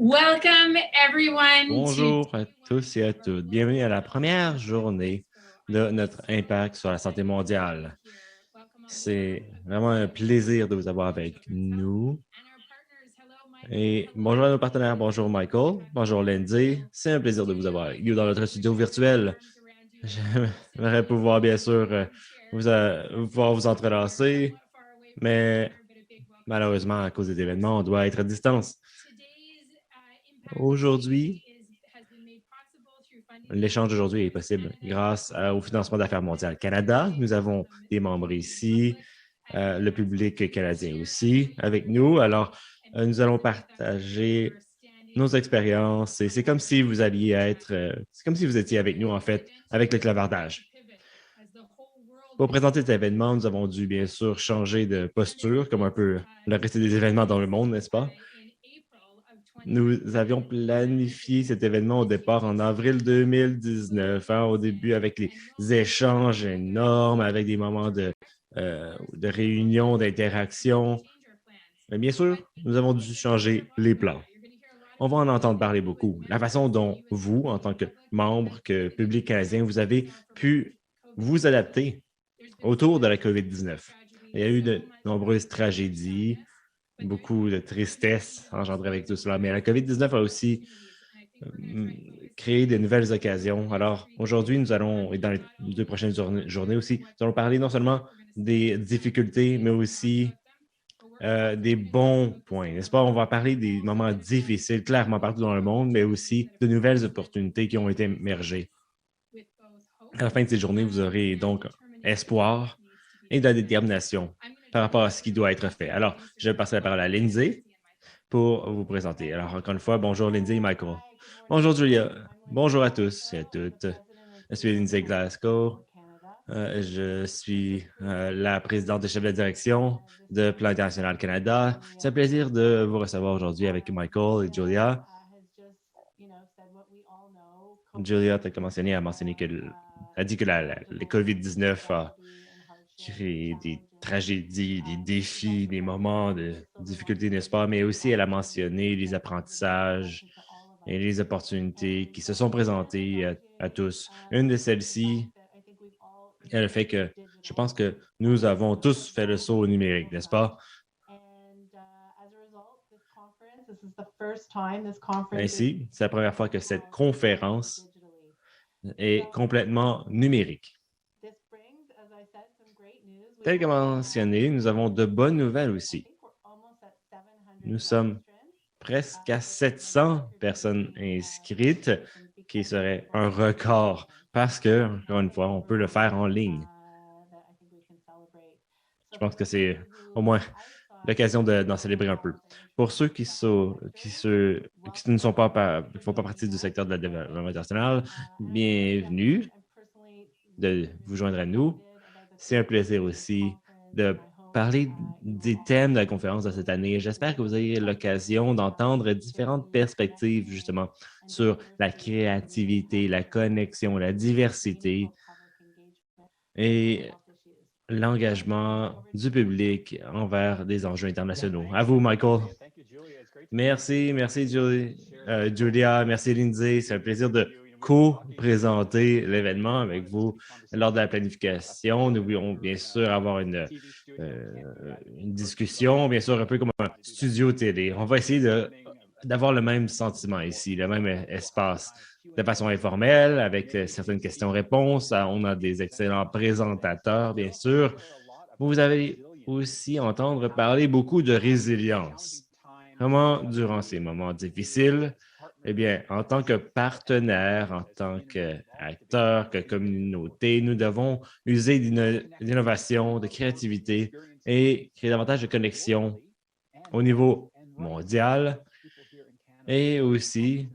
Welcome everyone. Bonjour à tous et à toutes. Bienvenue à la première journée de notre impact sur la santé mondiale. C'est vraiment un plaisir de vous avoir avec nous. Et bonjour à nos partenaires. Bonjour Michael. Bonjour Lindsay. C'est un plaisir de vous avoir avec nous dans notre studio virtuel. J'aimerais pouvoir, bien sûr, pouvoir vous entrelacer, mais malheureusement, à cause des événements, on doit être à distance. Aujourd'hui, l'échange d'aujourd'hui est possible grâce au financement d'Affaires mondiales Canada. Nous avons des membres ici, le public canadien aussi avec nous. Alors, nous allons partager nos expériences. Et c'est comme si vous alliez être, c'est comme si vous étiez avec nous, en fait, avec le clavardage. Pour présenter cet événement, nous avons dû, bien sûr, changer de posture, comme un peu le reste des événements dans le monde, n'est-ce pas? Nous avions planifié cet événement au départ en avril 2019, au début avec les échanges énormes, avec des moments de réunion, d'interaction. Mais bien sûr, nous avons dû changer les plans. On va en entendre parler beaucoup. La façon dont vous, en tant que membre, que public canadien, vous avez pu vous adapter autour de la COVID-19. Il y a eu de nombreuses tragédies, beaucoup de tristesse engendrée avec tout cela. Mais la COVID-19 a aussi créé de nouvelles occasions. Alors, aujourd'hui, nous allons, et dans les 2 prochaines journées aussi, nous allons parler non seulement des difficultés, mais aussi des bons points, n'est-ce pas? On va parler des moments difficiles, clairement partout dans le monde, mais aussi de nouvelles opportunités qui ont été émergées. À la fin de ces journées, vous aurez donc espoir et de la détermination par rapport à ce qui doit être fait. Alors, je vais passer la parole à Lindsay pour vous présenter. Alors, encore une fois, bonjour Lindsay et Michael. Bonjour Julia. Bonjour à tous et à toutes. Je suis Lindsay Glasgow. Je suis la présidente et chef de direction de Plan International Canada. C'est un plaisir de vous recevoir aujourd'hui avec Michael et Julia. Julia a dit que le COVID-19 a créé des tragédies, des défis, des moments de difficulté, n'est-ce pas? Mais aussi, elle a mentionné les apprentissages et les opportunités qui se sont présentées à tous. Une de celles-ci est le fait que je pense que nous avons tous fait le saut au numérique, n'est-ce pas? Ainsi, c'est la première fois que cette conférence est complètement numérique. Tel que mentionné, nous avons de bonnes nouvelles aussi. Nous sommes presque à 700 personnes inscrites, qui serait un record parce que, encore une fois, on peut le faire en ligne. Je pense que c'est au moins l'occasion d'en célébrer un peu. Pour ceux qui ne font pas partie du secteur de la développement international, bienvenue de vous joindre à nous. C'est un plaisir aussi de parler des thèmes de la conférence de cette année. J'espère que vous ayez l'occasion d'entendre différentes perspectives, justement, sur la créativité, la connexion, la diversité et l'engagement du public envers des enjeux internationaux. À vous, Michael. Merci Julia, merci Lindsay. C'est un plaisir de co-présenter l'événement avec vous lors de la planification. Nous voulons bien sûr avoir une discussion, bien sûr un peu comme un studio télé. On va essayer d'avoir le même sentiment ici, le même espace, de façon informelle, avec certaines questions-réponses. On a des excellents présentateurs, bien sûr. Vous allez aussi entendre parler beaucoup de résilience. Comment, durant ces moments difficiles, eh bien, en tant que partenaire, en tant qu'acteur, que communauté, nous devons user d'innovation, de créativité et créer davantage de connexions au niveau mondial et aussi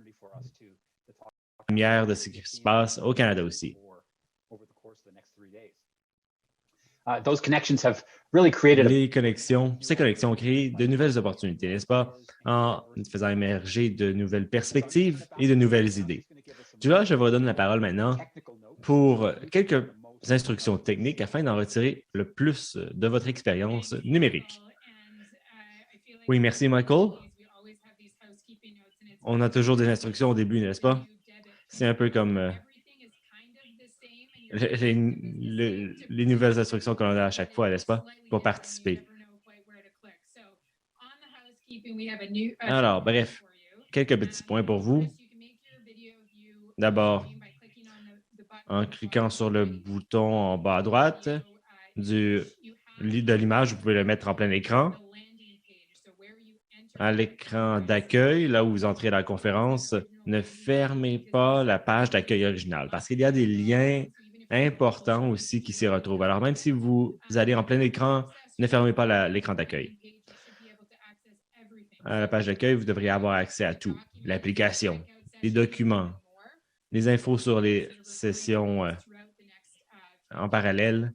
la lumière de ce qui se passe au Canada aussi. Ces connexions ont créé de nouvelles opportunités, n'est-ce pas, en faisant émerger de nouvelles perspectives et de nouvelles idées. Julia, je vous donne la parole maintenant pour quelques instructions techniques afin d'en retirer le plus de votre expérience numérique. Oui, merci, Michael. on a toujours des instructions au début, n'est-ce pas? C'est un peu comme les nouvelles instructions qu'on a à chaque fois, n'est-ce pas, pour participer. Alors, bref, quelques petits points pour vous. D'abord, en cliquant sur le bouton en bas à droite de l'image, vous pouvez le mettre en plein écran. À l'écran d'accueil, là où vous entrez dans la conférence, ne fermez pas la page d'accueil originale parce qu'il y a des liens importants aussi qui s'y retrouvent. Alors, même si vous allez en plein écran, ne fermez pas l'écran d'accueil. À la page d'accueil, vous devriez avoir accès à tout. L'application, les documents, les infos sur les sessions en parallèle.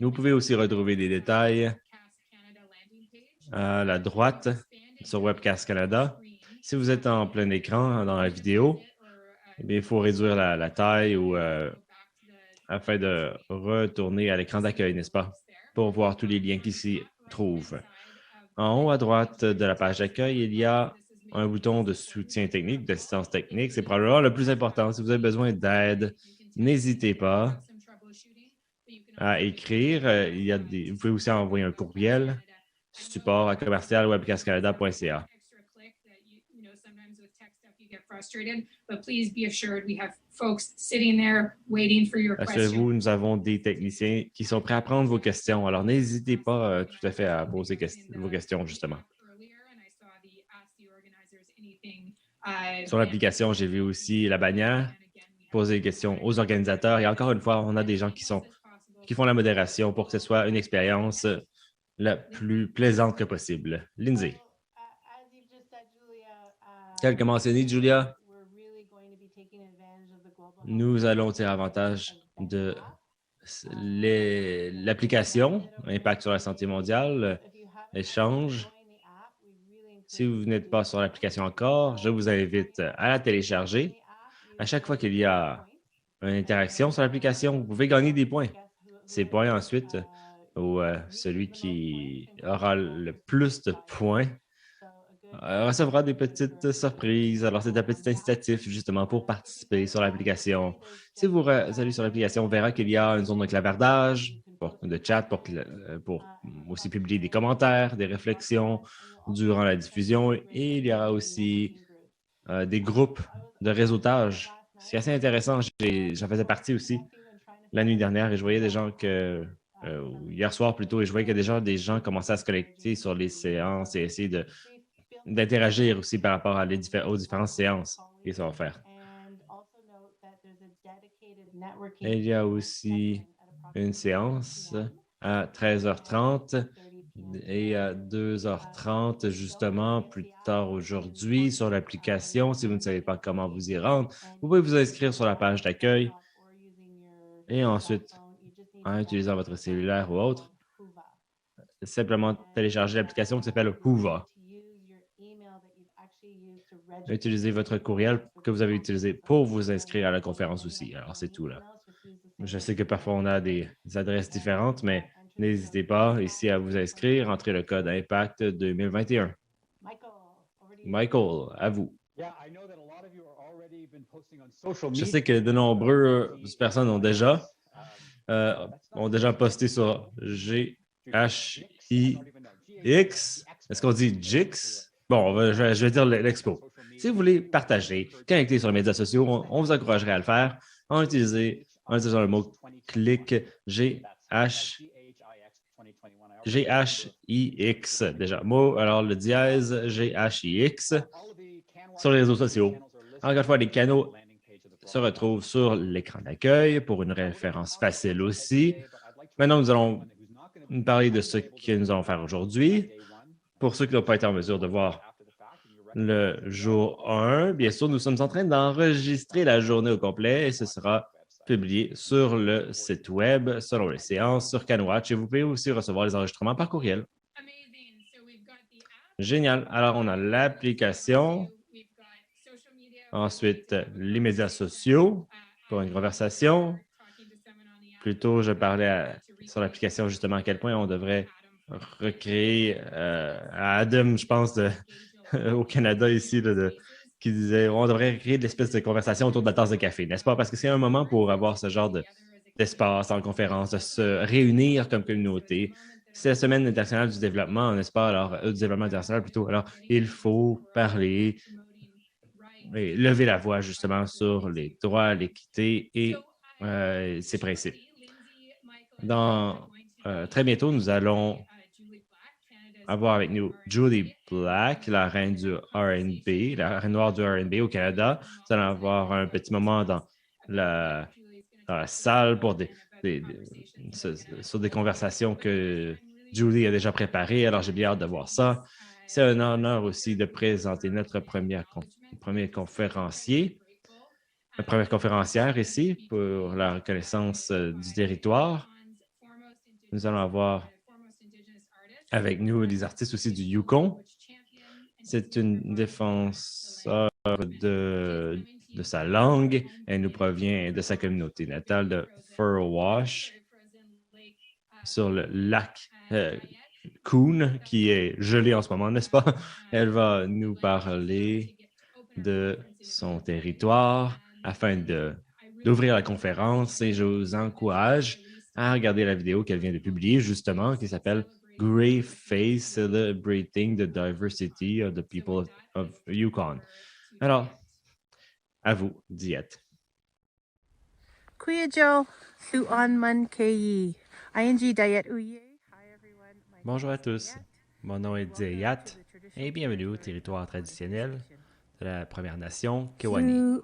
Vous pouvez aussi retrouver des détails à la droite sur Webcast Canada. Si vous êtes en plein écran dans la vidéo, eh bien, il faut réduire la taille ou afin de retourner à l'écran d'accueil, n'est-ce pas, pour voir tous les liens qui s'y trouvent. En haut à droite de la page d'accueil, il y a un bouton de soutien technique, d'assistance technique. C'est probablement le plus important. Si vous avez besoin d'aide, n'hésitez pas à écrire. Vous pouvez aussi envoyer un courriel, support@commercial-webcastcanada.ca. Assurez-vous, nous avons des techniciens qui sont prêts à prendre vos questions. Alors, n'hésitez pas tout à fait à poser vos questions, justement. Sur l'application, j'ai vu aussi la bannière, poser des questions aux organisateurs. Et encore une fois, on a des gens qui font la modération pour que ce soit une expérience la plus plaisante que possible. Lindsay. Tel que mentionné, Julia, nous allons tirer avantage de l'application, Impact sur la santé mondiale, échange. Si vous n'êtes pas sur l'application encore, je vous invite à la télécharger. À chaque fois qu'il y a une interaction sur l'application, vous pouvez gagner des points. Ces points, ensuite, ou celui qui aura le plus de points recevra des petites surprises. Alors, c'est un petit incitatif, justement, pour participer sur l'application. Si vous allez sur l'application, on verra qu'il y a une zone de clavardage, de chat, pour aussi publier des commentaires, des réflexions durant la diffusion. Et il y aura aussi des groupes de réseautage. C'est assez intéressant. J'en faisais partie aussi la nuit dernière et je voyais des gens hier soir plutôt, et je voyais que déjà des gens commençaient à se connecter sur les séances et essayer d'interagir aussi par rapport aux différentes séances qui sont offertes. Et il y a aussi une séance à 13h30 et à 2h30, justement, plus tard aujourd'hui, sur l'application. Si vous ne savez pas comment vous y rendre, vous pouvez vous inscrire sur la page d'accueil et ensuite, en utilisant votre cellulaire ou autre, simplement télécharger l'application qui s'appelle Whova. Utilisez votre courriel que vous avez utilisé pour vous inscrire à la conférence aussi. Alors, c'est tout là. Je sais que parfois, on a des adresses différentes, mais n'hésitez pas ici à vous inscrire. Entrez le code IMPACT 2021. Michael, à vous. Je sais que de nombreuses personnes ont déjà posté sur GHIX. Est-ce qu'on dit GIX? Bon, je vais dire l'expo. Si vous voulez partager, connecter sur les médias sociaux, on vous encouragerait à le faire en utilisant le mot clic GHIX. Déjà, alors le dièse GHIX sur les réseaux sociaux. Encore une fois, les canaux se retrouvent sur l'écran d'accueil pour une référence facile aussi. Maintenant, nous allons parler de ce que nous allons faire aujourd'hui. Pour ceux qui n'ont pas été en mesure de voir le jour 1, bien sûr, nous sommes en train d'enregistrer la journée au complet et ce sera publié sur le site web, selon les séances, sur CanWatch, et vous pouvez aussi recevoir les enregistrements par courriel. Génial. Alors, on a l'application. Ensuite, les médias sociaux pour une conversation. Plutôt, je parlais sur l'application justement à quel point on devrait recréer à Adam, je pense, au Canada ici qui disait on devrait créer de l'espèce de conversation autour de la tasse de café, n'est-ce pas? Parce que c'est un moment pour avoir ce genre d'espace en conférence, de se réunir comme communauté. C'est la Semaine internationale du développement, n'est-ce pas? Alors, du développement international plutôt. Alors, il faut parler et lever la voix justement sur les droits, l'équité et ses principes. Très bientôt, nous allons avoir avec nous Julie Black, la reine du R&B, la reine noire du R&B au Canada. Nous allons avoir un petit moment dans la salle pour sur des conversations que Julie a déjà préparées. Alors, j'ai bien hâte de voir ça. C'est un honneur aussi de présenter notre première conférencière ici pour la reconnaissance du territoire. Nous allons avoir avec nous les artistes aussi du Yukon. C'est une défenseur de sa langue. Elle nous provient de sa communauté natale de Furwash sur le lac Coon, qui est gelé en ce moment, n'est-ce pas? Elle va nous parler de son territoire afin d'ouvrir la conférence et je vous encourage à regarder la vidéo qu'elle vient de publier justement qui s'appelle Gray Face Celebrating the Diversity of the People of Yukon. Alors, à vous, Diet. Bonjour à tous, mon nom est Diet et bienvenue au territoire traditionnel de la Première Nation Kewanee.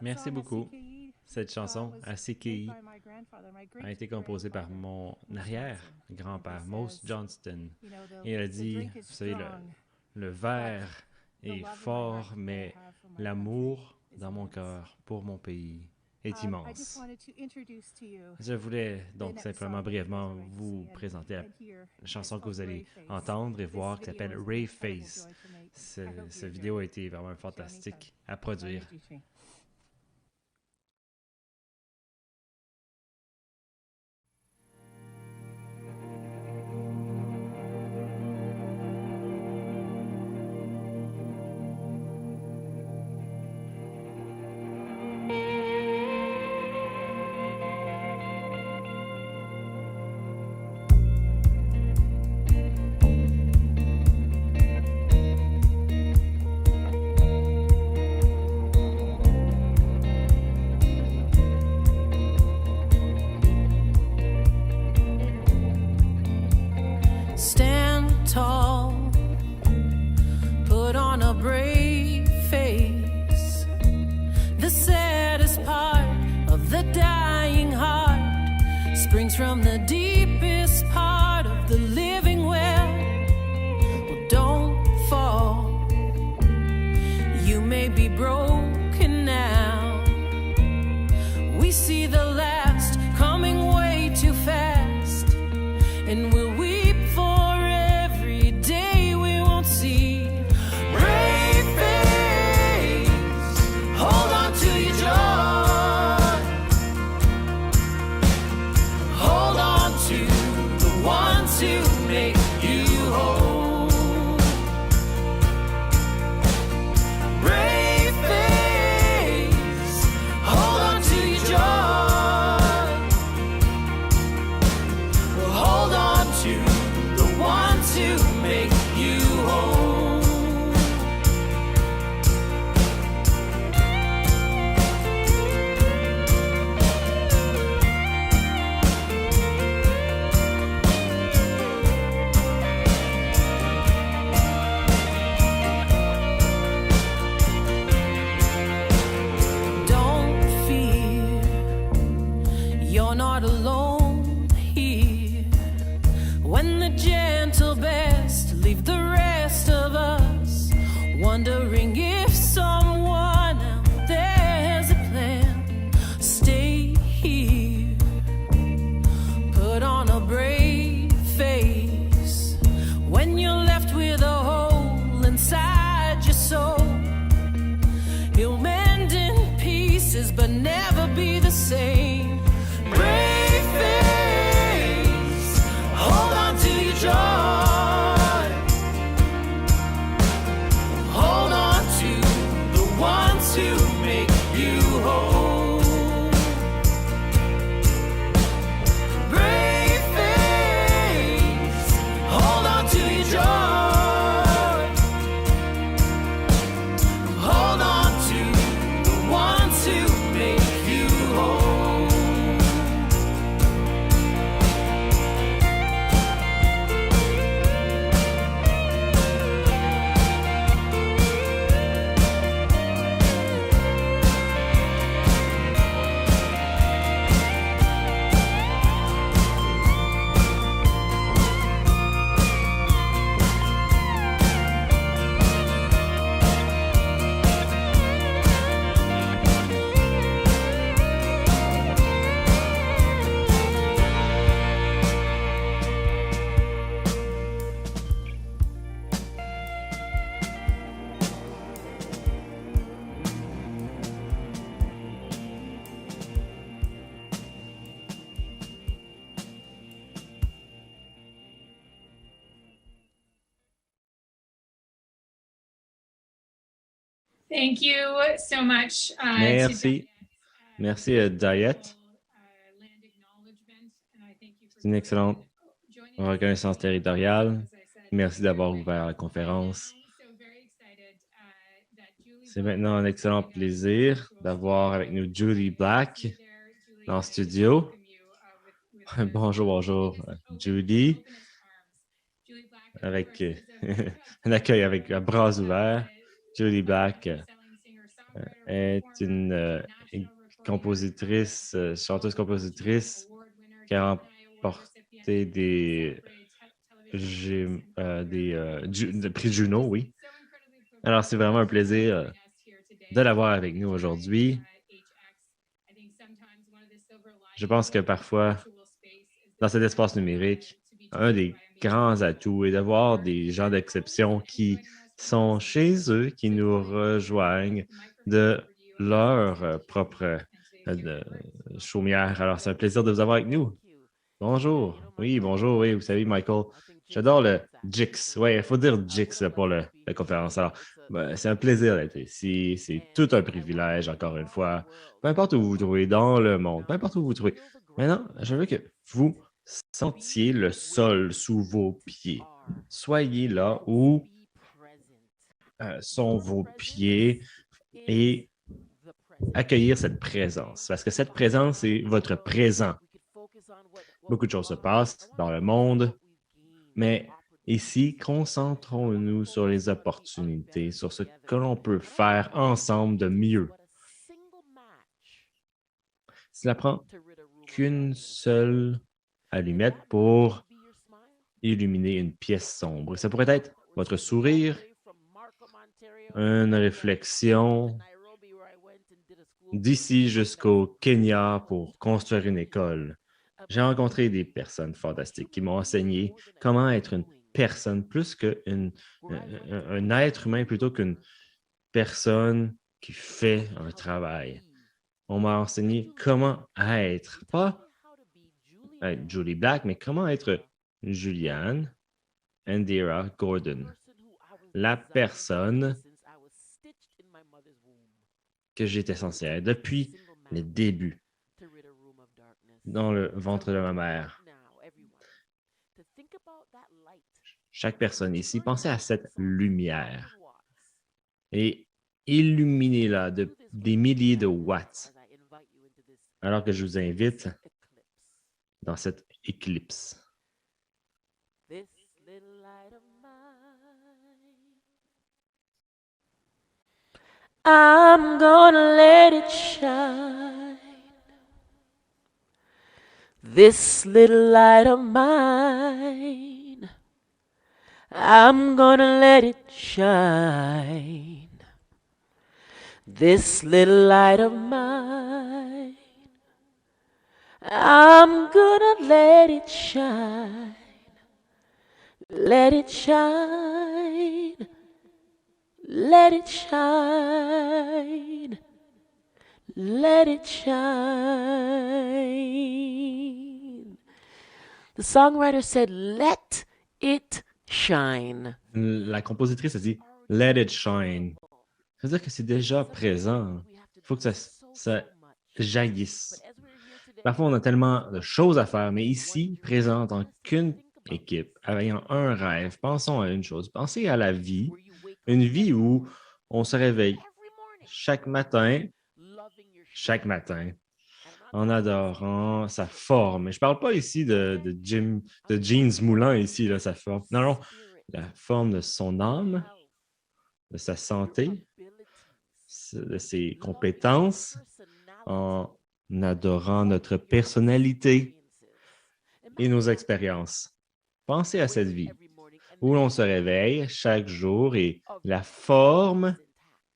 Merci beaucoup. Cette chanson, ACKI, a été composée par mon arrière-grand-père, Mose Johnston. Et il a dit, vous savez, le verre est fort, mais l'amour dans mon cœur pour mon pays est immense. Je voulais donc simplement brièvement vous présenter la chanson que vous allez entendre et voir qui s'appelle Ray Face. Cette vidéo a été vraiment fantastique à produire. From the deepest part of the living well. Well, don't fall. You may be broken now. We see the last coming way too fast, and we'll weep for every day we won't see. Brave face, hold on to your joy. To make you whole. Brave face, hold on to your joy. faces, but never be the same. Brave face, hold on to your joy. Hold on to the ones who make you whole. Brave face, hold on to your joy. Hold on to the ones who make you whole. Thank you so much. Merci. Merci, Diet. C'est une excellente reconnaissance territoriale. Merci d'avoir ouvert la conférence. C'est maintenant un excellent plaisir d'avoir avec nous Judy Black dans le studio. Bonjour, Judy. Avec un accueil avec bras ouverts. Judy Black est une compositrice, chanteuse-compositrice qui a remporté des prix Juno, oui. Alors, c'est vraiment un plaisir de l'avoir avec nous aujourd'hui. Je pense que parfois, dans cet espace numérique, un des grands atouts est d'avoir des gens d'exception qui sont chez eux, qui nous rejoignent de leur propre chaumière. Alors, c'est un plaisir de vous avoir avec nous. Bonjour. Oui, bonjour. Oui, vous savez, Michael, j'adore le Jix. Oui, il faut dire Jix pour la conférence. Alors, c'est un plaisir d'être ici. C'est tout un privilège, encore une fois. Peu importe où vous vous trouvez dans le monde, peu importe où vous vous trouvez. Maintenant, je veux que vous sentiez le sol sous vos pieds. Soyez là où sont vos pieds et accueillir cette présence. Parce que cette présence est votre présent. Beaucoup de choses se passent dans le monde, mais ici, concentrons-nous sur les opportunités, sur ce que l'on peut faire ensemble de mieux. Cela prend qu'une seule allumette pour illuminer une pièce sombre. Ça pourrait être votre sourire, une réflexion d'ici jusqu'au Kenya pour construire une école. J'ai rencontré des personnes fantastiques qui m'ont enseigné comment être une personne plus qu'un être humain plutôt qu'une personne qui fait un travail. On m'a enseigné comment être, pas être Judy Black, mais comment être Julianne Indira Gordon, la personne que j'étais censé être depuis les débuts dans le ventre de ma mère. Chaque personne ici, pensez à cette lumière et illuminez-la des milliers de watts alors que je vous invite dans cette éclipse. I'm gonna let it shine. This little light of mine. I'm gonna let it shine. This little light of mine. I'm gonna let it shine. Let it shine. Let it shine. let it shine. The songwriter said, let it shine. La compositrice a dit « Let it shine ». C'est-à-dire que c'est déjà présent. Il faut que ça jaillisse. Parfois, on a tellement de choses à faire, mais ici, présent en tant qu'une équipe, ayant un rêve, pensons à une chose. Pensez à la vie, une vie où on se réveille chaque matin, en adorant sa forme. Et je ne parle pas ici de jeans moulants ici, là, sa forme. Non, non, la forme de son âme, de sa santé, de ses compétences, en adorant notre personnalité et nos expériences. Pensez à cette vie où l'on se réveille chaque jour et la forme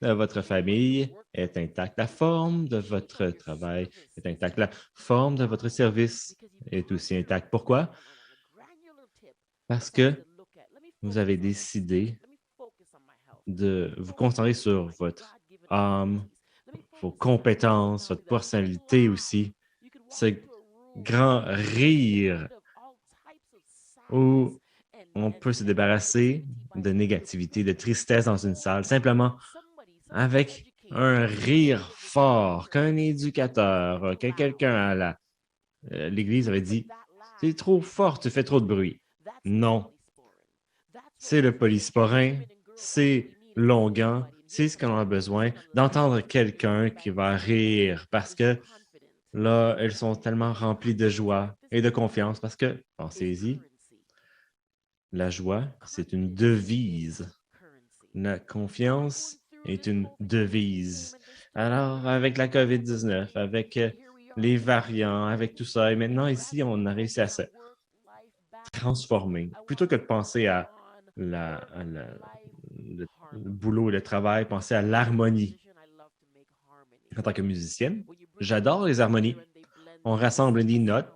de votre famille est intacte, la forme de votre travail est intacte, la forme de votre service est aussi intacte. Pourquoi? Parce que vous avez décidé de vous concentrer sur votre âme, vos compétences, votre personnalité aussi, ce grand rire où on peut se débarrasser de négativité, de tristesse dans une salle, simplement avec un rire fort qu'un éducateur, que quelqu'un à l'église avait dit « C'est trop fort, tu fais trop de bruit. » Non. C'est le polysporin, c'est Longan, c'est ce qu'on a besoin, d'entendre quelqu'un qui va rire parce que là, elles sont tellement remplies de joie et de confiance parce que, pensez-y, la joie, c'est une devise. La confiance est une devise. Alors, avec la COVID-19, avec les variants, avec tout ça, et maintenant ici, on a réussi à se transformer. Plutôt que de penser à le boulot et le travail, pensez à l'harmonie. En tant que musicienne, j'adore les harmonies. On rassemble les notes,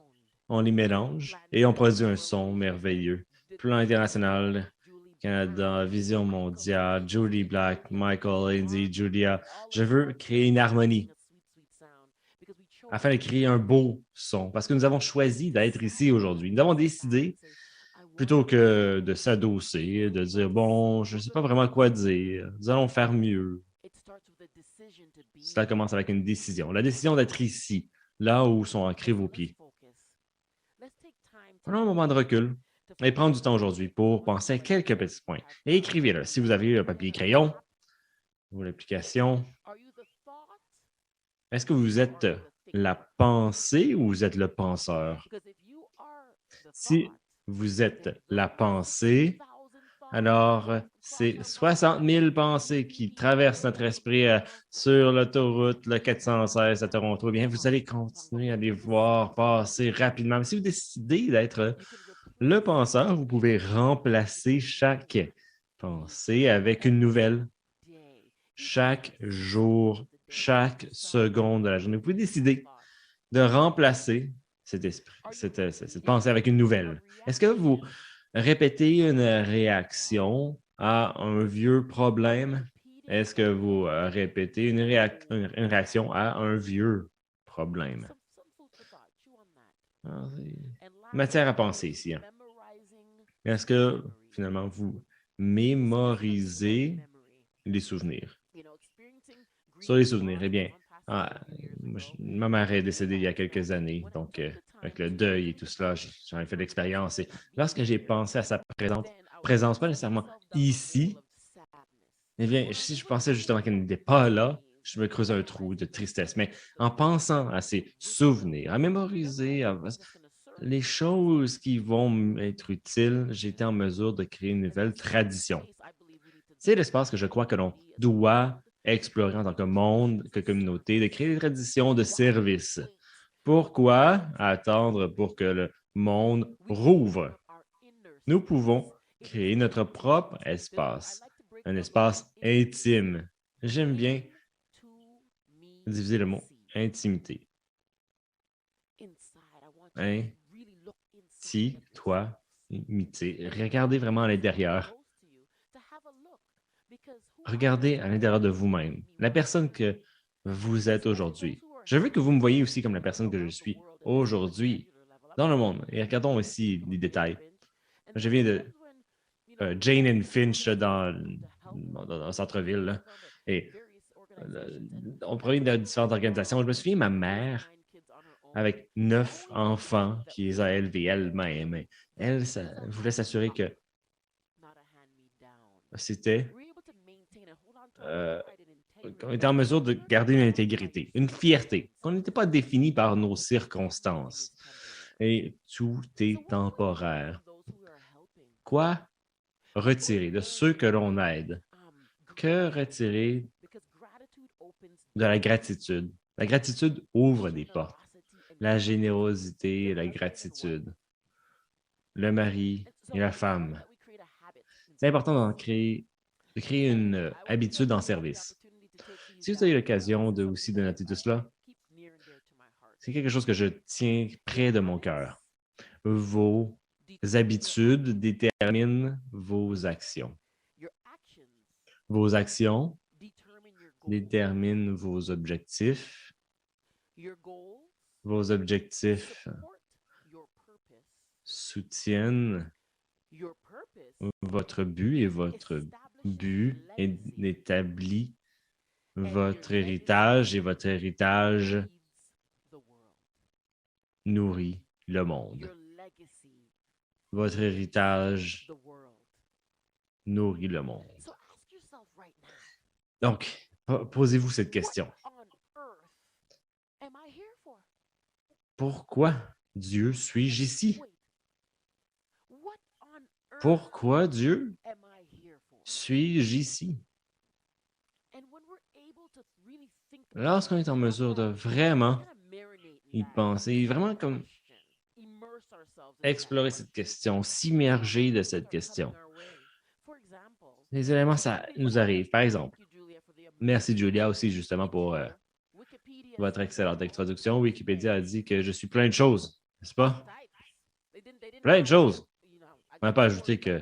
on les mélange et on produit un son merveilleux. Plan international, Canada, Vision mondiale, Julie Black, Michael, Indy, Julia. Je veux créer une harmonie afin de créer un beau son parce que nous avons choisi d'être ici aujourd'hui. Nous avons décidé, plutôt que de s'adosser, de dire « Bon, je ne sais pas vraiment quoi dire, nous allons faire mieux ». Cela commence avec une décision. La décision d'être ici, là où sont ancrés vos pieds. Prenons un moment de recul et prendre du temps aujourd'hui pour penser à quelques petits points. Et écrivez-le. Si vous avez un papier et crayon ou l'application, est-ce que vous êtes la pensée ou vous êtes le penseur? Si vous êtes la pensée, alors c'est 60 000 pensées qui traversent notre esprit sur l'autoroute, le 416 à Toronto. Eh bien, vous allez continuer à les voir passer rapidement. Mais si vous décidez d'être le penseur, vous pouvez remplacer chaque pensée avec une nouvelle. Chaque jour, chaque seconde de la journée. Vous pouvez décider de remplacer cette pensée avec une nouvelle. Est-ce que vous répétez une réaction à un vieux problème? Est-ce que vous répétez une réaction à un vieux problème? Alors, matière à penser ici. Hein. Est-ce que, finalement, vous mémorisez les souvenirs? Sur les souvenirs, eh bien, ma mère est décédée il y a quelques années, donc avec le deuil et tout cela, j'en ai fait l'expérience. Et lorsque j'ai pensé à sa présence, pas nécessairement ici, eh bien, si je pensais justement qu'elle n'était pas là, je me creusais un trou de tristesse. Mais en pensant à ces souvenirs, à mémoriser les choses qui vont être utiles, j'ai été en mesure de créer une nouvelle tradition. C'est l'espace que je crois que l'on doit explorer en tant que monde, que communauté, de créer des traditions de service. Pourquoi attendre pour que le monde rouvre? Nous pouvons créer notre propre espace, un espace intime. J'aime bien diviser le mot intimité. Toi, imiter. Regardez vraiment à l'intérieur. Regardez à l'intérieur de vous-même. La personne que vous êtes aujourd'hui. Je veux que vous me voyez aussi comme la personne que je suis aujourd'hui dans le monde. Et regardons aussi les détails. Je viens de Jane and Finch dans le centre-ville. Là. Et on provient de différentes organisations. Je me souviens, ma mère, avec 9 enfants qui les a élevés elle-même, elle voulait s'assurer que c'était qu'on était en mesure de garder une intégrité, une fierté, qu'on n'était pas défini par nos circonstances. Et tout est temporaire. Quoi retirer de ceux que l'on aide? Que retirer de la gratitude? La gratitude ouvre des portes. La générosité, la gratitude. Le mari et la femme. C'est important de créer une habitude en service. Si vous avez l'occasion aussi de noter tout cela, c'est quelque chose que je tiens près de mon cœur. Vos habitudes déterminent vos actions. Vos actions déterminent vos objectifs. Vos objectifs soutiennent votre but et votre but établit votre héritage et votre héritage nourrit le monde. Votre héritage nourrit le monde. Donc, posez-vous cette question. Pourquoi Dieu suis-je ici? Pourquoi Dieu suis-je ici? Lorsqu'on est en mesure de vraiment y penser, vraiment comme explorer cette question, s'immerger de cette question. Les éléments, ça nous arrive. Par exemple, merci Julia aussi justement pour votre excellente introduction. Wikipédia a dit que je suis plein de choses, n'est-ce pas? Plein de choses. On n'a pas ajouté que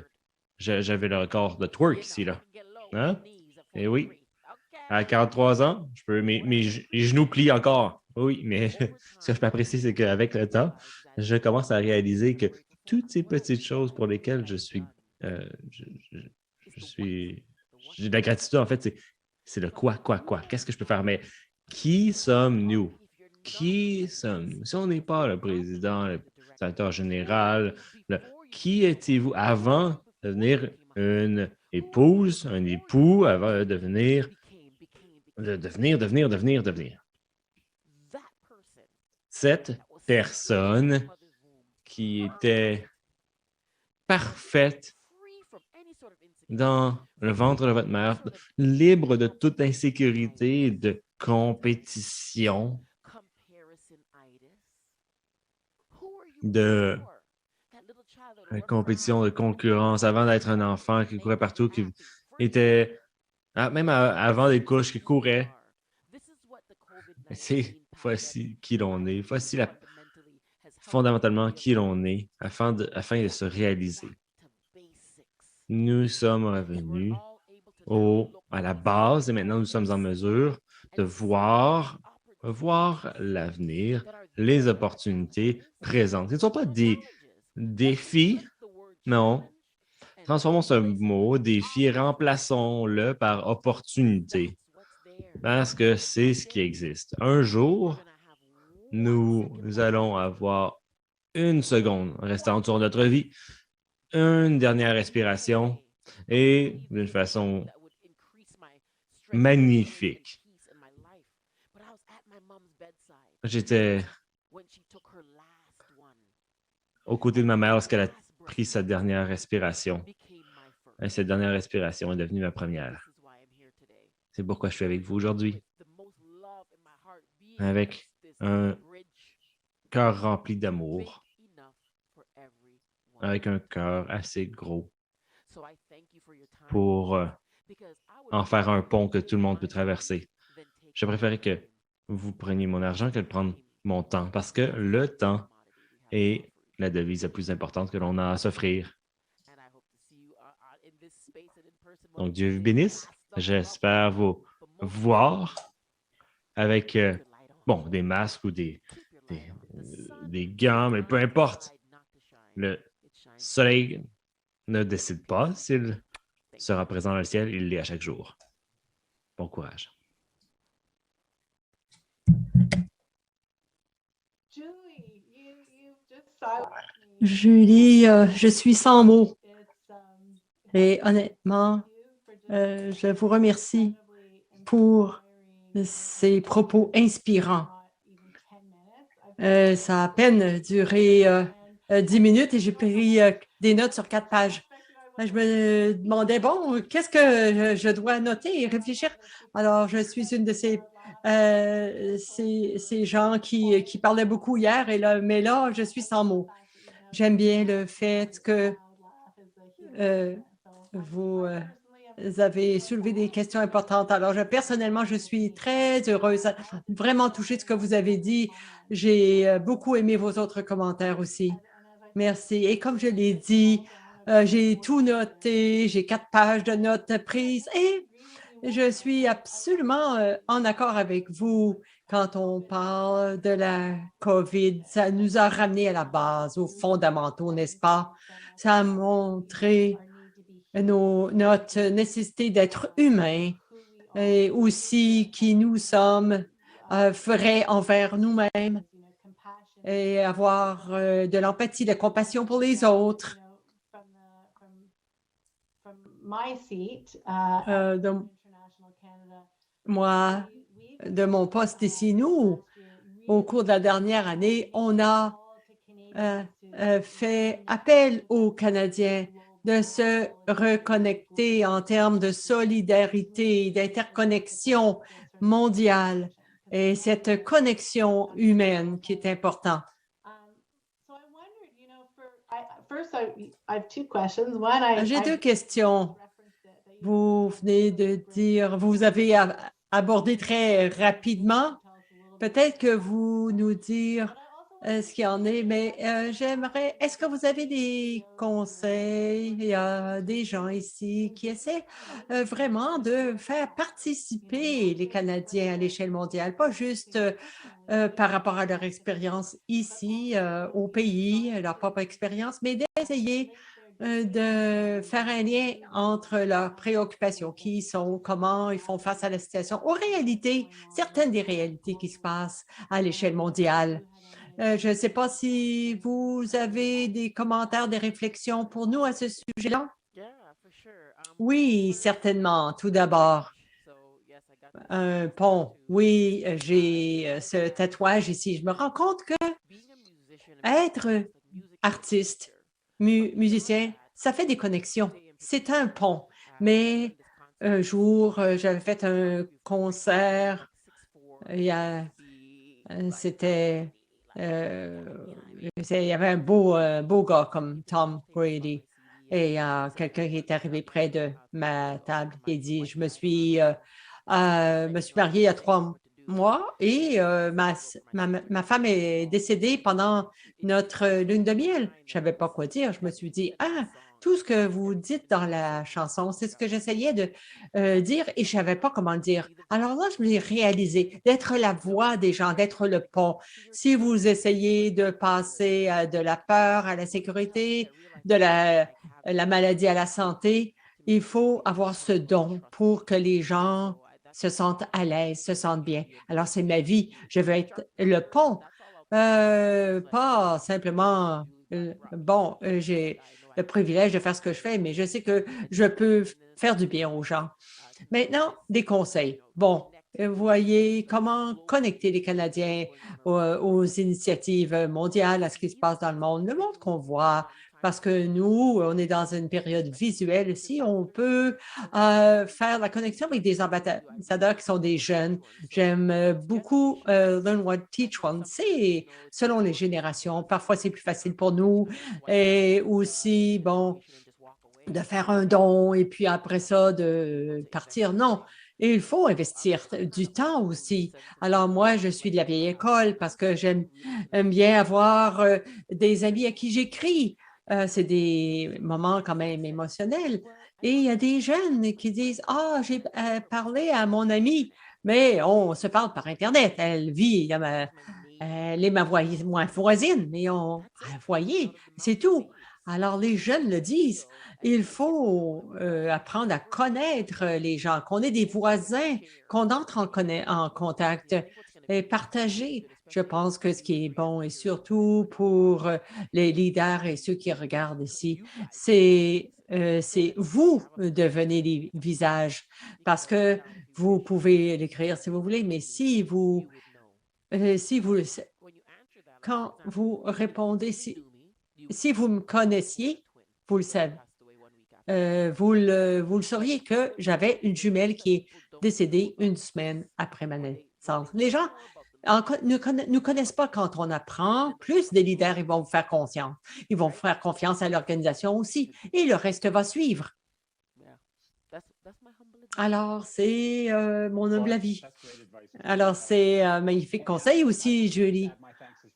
j'avais le record de twerk ici, là. Hein? Et oui, à 43 ans, mes genoux plient encore. Oui, mais ce que je m'apprécie, c'est qu'avec le temps, je commence à réaliser que toutes ces petites choses pour lesquelles j'ai de la gratitude, en fait, c'est le quoi. Qu'est-ce que je peux faire? Mais qui sommes-nous? Qui sommes-nous? Si on n'est pas le président, le directeur général, qui étiez-vous avant de devenir une épouse, un époux, avant de devenir. Cette personne qui était parfaite dans le ventre de votre mère, libre de toute insécurité et de compétition, de compétition, de concurrence, avant d'être un enfant qui courait partout, qui était, même avant des couches, qui courait. Voici qui l'on est, voici fondamentalement qui l'on est, afin de se réaliser. Nous sommes revenus à la base et maintenant nous sommes en mesure de voir l'avenir, les opportunités présentes. Ce ne sont pas des défis, non. Transformons ce mot défi et remplaçons-le par opportunité. Parce que c'est ce qui existe. Un jour, nous allons avoir une seconde restante sur notre vie, une dernière respiration et d'une façon magnifique. J'étais aux côtés de ma mère lorsqu'elle a pris sa dernière respiration. Et cette dernière respiration est devenue ma première. C'est pourquoi je suis avec vous aujourd'hui. Avec un cœur rempli d'amour. Avec un cœur assez gros pour en faire un pont que tout le monde peut traverser. Je préférais que vous preniez mon argent que de prendre mon temps, parce que le temps est la devise la plus importante que l'on a à s'offrir. Donc, Dieu vous bénisse. J'espère vous voir avec bon, des masques ou des gants, mais peu importe. Le soleil ne décide pas s'il sera présent dans le ciel, il l'est à chaque jour. Bon courage. Julie, je suis sans mots. Et honnêtement, je vous remercie pour ces propos inspirants. Ça a à peine duré 10 minutes et j'ai pris des notes sur 4 pages. Je me demandais, bon, qu'est-ce que je dois noter et réfléchir? Alors, je suis une de ces gens qui parlaient beaucoup hier, mais là, je suis sans mots. J'aime bien le fait que vous avez soulevé des questions importantes. Alors, personnellement, je suis très heureuse, vraiment touchée de ce que vous avez dit. J'ai beaucoup aimé vos autres commentaires aussi. Merci. Et comme je l'ai dit, j'ai tout noté, j'ai 4 pages de notes prises et je suis absolument en accord avec vous quand on parle de la COVID. Ça nous a ramené à la base, aux fondamentaux, n'est-ce pas? Ça a montré notre nécessité d'être humain et aussi qui nous sommes vrais envers nous-mêmes et avoir de l'empathie, de la compassion pour les autres. Moi, de mon poste ici, nous, au cours de la dernière année, on a fait appel aux Canadiens de se reconnecter en termes de solidarité, d'interconnexion mondiale et cette connexion humaine qui est importante. J'ai 2 questions. Vous venez de dire, vous avez abordé très rapidement. Peut-être que vous nous dire ce qu'il y en est, mais j'aimerais, est-ce que vous avez des conseils? Il y a des gens ici qui essaient vraiment de faire participer les Canadiens à l'échelle mondiale, pas juste par rapport à leur expérience ici, au pays, leur propre expérience, mais d'essayer de faire un lien entre leurs préoccupations, qui sont, comment ils font face à la situation, aux réalités, certaines des réalités qui se passent à l'échelle mondiale. Je ne sais pas si vous avez des commentaires, des réflexions pour nous à ce sujet-là. Oui, certainement. Tout d'abord, un pont. Oui, j'ai ce tatouage ici. Je me rends compte que être artiste, musicien, ça fait des connexions. C'est un pont. Mais un jour, j'avais fait un concert. C'était... il y avait un beau gars comme Tom Brady et quelqu'un qui est arrivé près de ma table et dit, je me suis mariée il y a 3 mois et ma femme est décédée pendant notre lune de miel. Je ne savais pas quoi dire. Je me suis dit, tout ce que vous dites dans la chanson, c'est ce que j'essayais de dire et je ne savais pas comment le dire. Alors là, je me suis réalisé d'être la voix des gens, d'être le pont. Si vous essayez de passer de la peur à la sécurité, de la maladie à la santé, il faut avoir ce don pour que les gens se sentent à l'aise, se sentent bien. Alors, c'est ma vie. Je veux être le pont, pas simplement, j'ai le privilège de faire ce que je fais, mais je sais que je peux faire du bien aux gens. Maintenant, des conseils. Bon, vous voyez comment connecter les Canadiens aux initiatives mondiales, à ce qui se passe dans le monde qu'on voit, parce que nous, on est dans une période visuelle ici, on peut faire la connexion avec des ambassadeurs qui sont des jeunes. J'aime beaucoup Learn One, Teach One. C'est selon les générations. Parfois, c'est plus facile pour nous. Et aussi, bon, de faire un don et puis après ça, de partir. Non. Et il faut investir du temps aussi. Alors moi, je suis de la vieille école parce que j'aime bien avoir des amis à qui j'écris. C'est des moments quand même émotionnels. Et il y a des jeunes qui disent, j'ai parlé à mon ami mais on se parle par Internet. Elle est ma voisine, mais un foyer, c'est tout. Alors, les jeunes le disent, il faut apprendre à connaître les gens, qu'on est des voisins, qu'on entre en contact et partager. Je pense que ce qui est bon, et surtout pour les leaders et ceux qui regardent ici, c'est vous devenez les visages parce que vous pouvez l'écrire si vous voulez, mais si vous quand vous répondez, si vous me connaissiez, vous le savez. Vous le sauriez que j'avais une jumelle qui est décédée une semaine après ma naissance. Les gens ne connaissent pas quand on apprend. Plus des leaders, ils vont vous faire confiance. Ils vont faire confiance à l'organisation aussi et le reste va suivre. Alors, c'est mon humble avis. Alors, c'est un magnifique conseil aussi, Julie.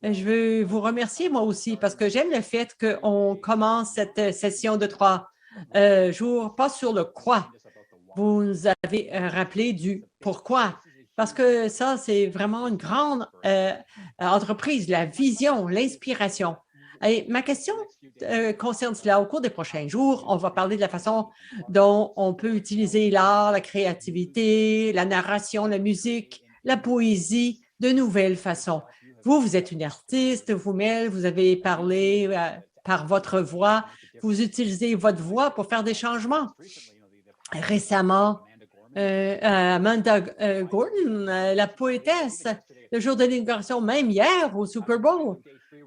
Je veux vous remercier moi aussi parce que j'aime le fait qu'on commence cette session de 3 jours, pas sur le quoi. Vous nous avez rappelé du pourquoi. Parce que ça, c'est vraiment une grande entreprise, la vision, l'inspiration. Et ma question concerne cela. Au cours des prochains jours, on va parler de la façon dont on peut utiliser l'art, la créativité, la narration, la musique, la poésie de nouvelles façons. Vous êtes une artiste, vous-même, vous avez parlé par votre voix, vous utilisez votre voix pour faire des changements. Récemment, Amanda Gordon, la poétesse, le jour de l'inauguration, même hier au Super Bowl.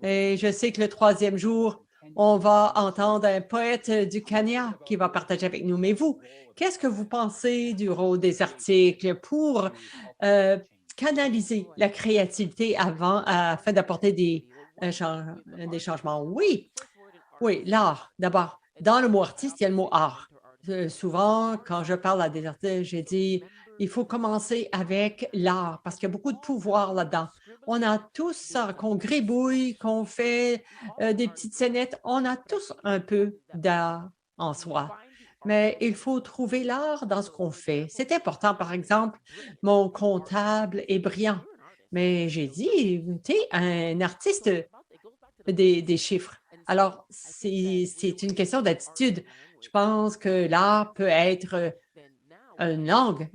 Et je sais que le 3e jour, on va entendre un poète du Kenya qui va partager avec nous. Mais vous, qu'est-ce que vous pensez du rôle des articles pour canaliser la créativité afin d'apporter des changements? Oui, l'art. D'abord, dans le mot artiste, il y a le mot art. Souvent, quand je parle à des artistes, j'ai dit, il faut commencer avec l'art parce qu'il y a beaucoup de pouvoir là-dedans. On a tous ça, qu'on gribouille, qu'on fait des petites scénettes, on a tous un peu d'art en soi. Mais il faut trouver l'art dans ce qu'on fait. C'est important, par exemple, mon comptable est brillant, mais j'ai dit, tu es un artiste des chiffres. Alors, c'est une question d'attitude. Je pense que l'art peut être une langue,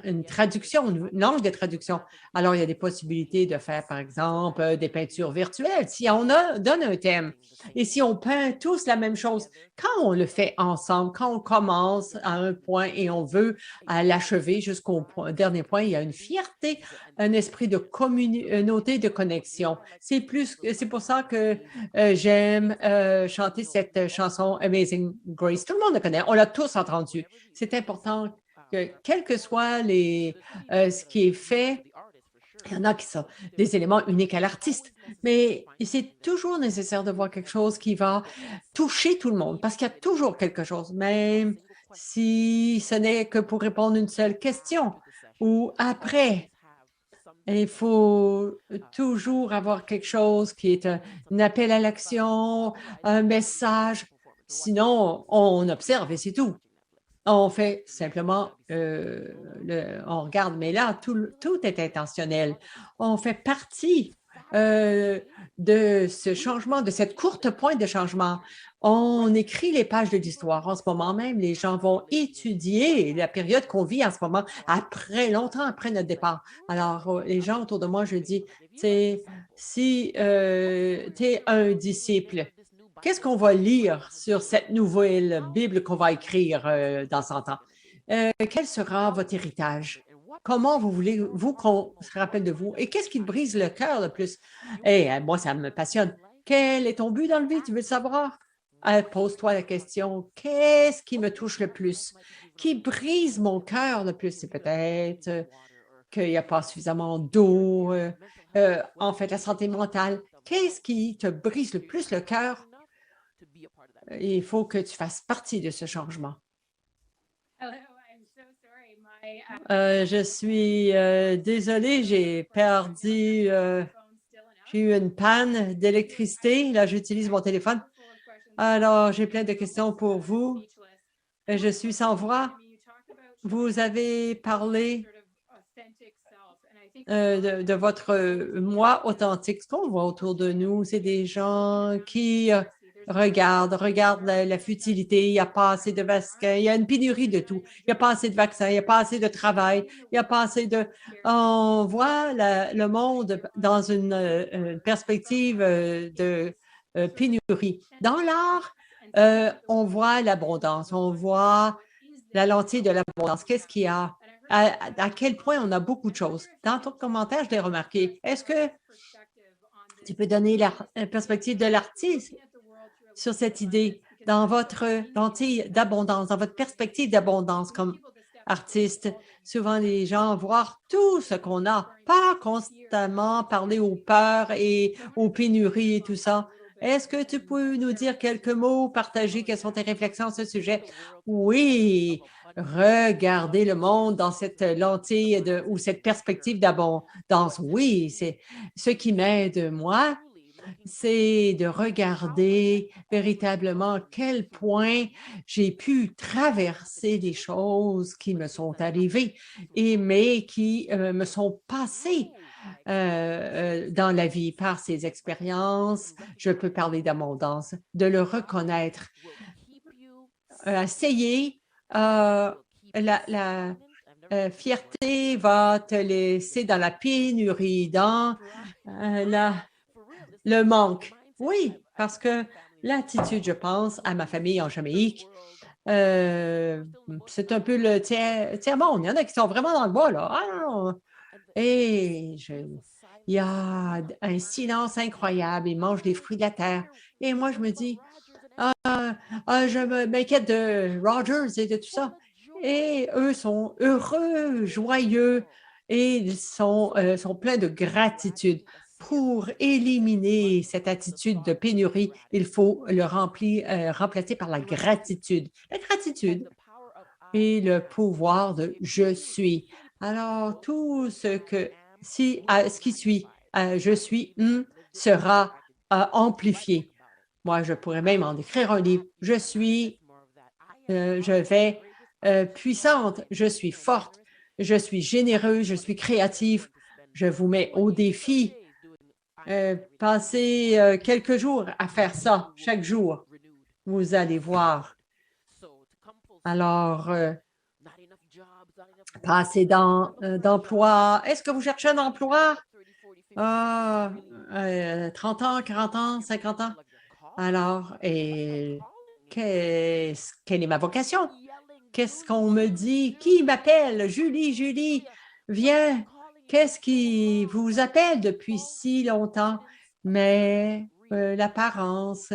une traduction, une langue de traduction. Alors, il y a des possibilités de faire, par exemple, des peintures virtuelles, si on donne un thème. Et si on peint tous la même chose, quand on le fait ensemble, quand on commence à un point et on veut l'achever jusqu'au dernier point, il y a une fierté, un esprit de communauté, de connexion. C'est pour ça que j'aime chanter cette chanson Amazing Grace. Tout le monde la connaît, on l'a tous entendu. C'est important que, quel que soit ce qui est fait, il y en a qui sont des éléments uniques à l'artiste, mais c'est toujours nécessaire de voir quelque chose qui va toucher tout le monde, parce qu'il y a toujours quelque chose, même si ce n'est que pour répondre à une seule question ou après. Il faut toujours avoir quelque chose qui est un appel à l'action, un message, sinon on observe et c'est tout. On fait simplement, on regarde, mais là, tout est intentionnel. On fait partie de ce changement, de cette courte pointe de changement. On écrit les pages de l'histoire. En ce moment même, les gens vont étudier la période qu'on vit en ce moment, longtemps après notre départ. Alors, les gens autour de moi, je dis, si tu es un disciple, qu'est-ce qu'on va lire sur cette nouvelle Bible qu'on va écrire dans 100 ans? Quel sera votre héritage? Comment voulez-vous qu'on se rappelle de vous? Et qu'est-ce qui brise le cœur le plus? Moi, ça me passionne. Quel est ton but dans le vie? Tu veux le savoir? Pose-toi la question, qu'est-ce qui me touche le plus? Qui brise mon cœur le plus? C'est peut-être qu'il n'y a pas suffisamment d'eau. En fait, la santé mentale. Qu'est-ce qui te brise le plus le cœur? Il faut que tu fasses partie de ce changement. Je suis désolée, j'ai eu une panne d'électricité. Là, j'utilise mon téléphone. Alors, j'ai plein de questions pour vous. Je suis sans voix. Vous avez parlé de votre moi authentique. Ce qu'on voit autour de nous, c'est des gens qui regardent la futilité. Il n'y a pas assez de vaccins. Il y a une pénurie de tout. Il n'y a pas assez de vaccins. Il n'y a pas assez de travail. Il n'y a pas assez de... On voit le monde dans une perspective de pénurie. Dans l'art, on voit l'abondance. On voit la lentille de l'abondance. Qu'est-ce qu'il y a? À quel point on a beaucoup de choses. Dans ton commentaire, je l'ai remarqué. Est-ce que tu peux donner la perspective de l'artiste sur cette idée dans votre lentille d'abondance, dans votre perspective d'abondance comme artiste? Souvent, les gens voient tout ce qu'on a, pas constamment parler aux peurs et aux pénuries et tout ça. Est-ce que tu peux nous dire quelques mots, partager quelles sont tes réflexions à ce sujet? Oui, regardez le monde dans cette lentille ou cette perspective d'abondance. Oui, c'est ce qui m'aide, moi, c'est de regarder véritablement à quel point j'ai pu traverser des choses qui me sont arrivées mais qui me sont passées dans la vie par ces expériences. Je peux parler d'abondance, de le reconnaître. Essayer, la fierté va te laisser dans la pénurie, dans le manque. Oui, parce que l'attitude, je pense, à ma famille en Jamaïque, c'est un peu le tiers-monde. Il y en a qui sont vraiment dans le bois, là. Ah, non. Et il y a un silence incroyable. Ils mangent des fruits de la terre. Et moi, je me dis, je m'inquiète de Rogers et de tout ça. Et eux sont heureux, joyeux et ils sont pleins de gratitude. Pour éliminer cette attitude de pénurie, il faut le remplacer par la gratitude. La gratitude et le pouvoir de « je suis ». Alors, tout ce qui suit « je suis » sera amplifié. Moi, je pourrais même en écrire un livre. Je vais puissante, je suis forte, je suis généreuse, je suis créative. Je vous mets au défi. Passez quelques jours à faire ça chaque jour. Vous allez voir. Alors, passez d'emploi. Est-ce que vous cherchez un emploi? 30 ans, 40 ans, 50 ans? Alors, quelle est ma vocation? Qu'est-ce qu'on me dit? Qui m'appelle? Julie, viens. Qu'est-ce qui vous appelle depuis si longtemps? Mais l'apparence,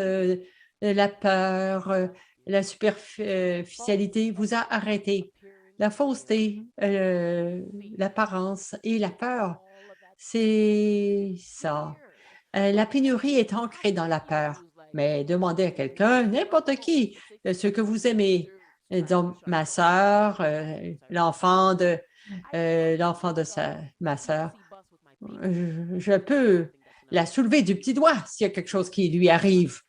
la peur, la superficialité vous a arrêté. La fausseté, l'apparence et la peur, c'est ça. La pénurie est ancrée dans la peur. Mais demandez à quelqu'un, n'importe qui, ce que vous aimez. Disons, ma sœur, l'enfant de ma sœur, je peux la soulever du petit doigt s'il y a quelque chose qui lui arrive.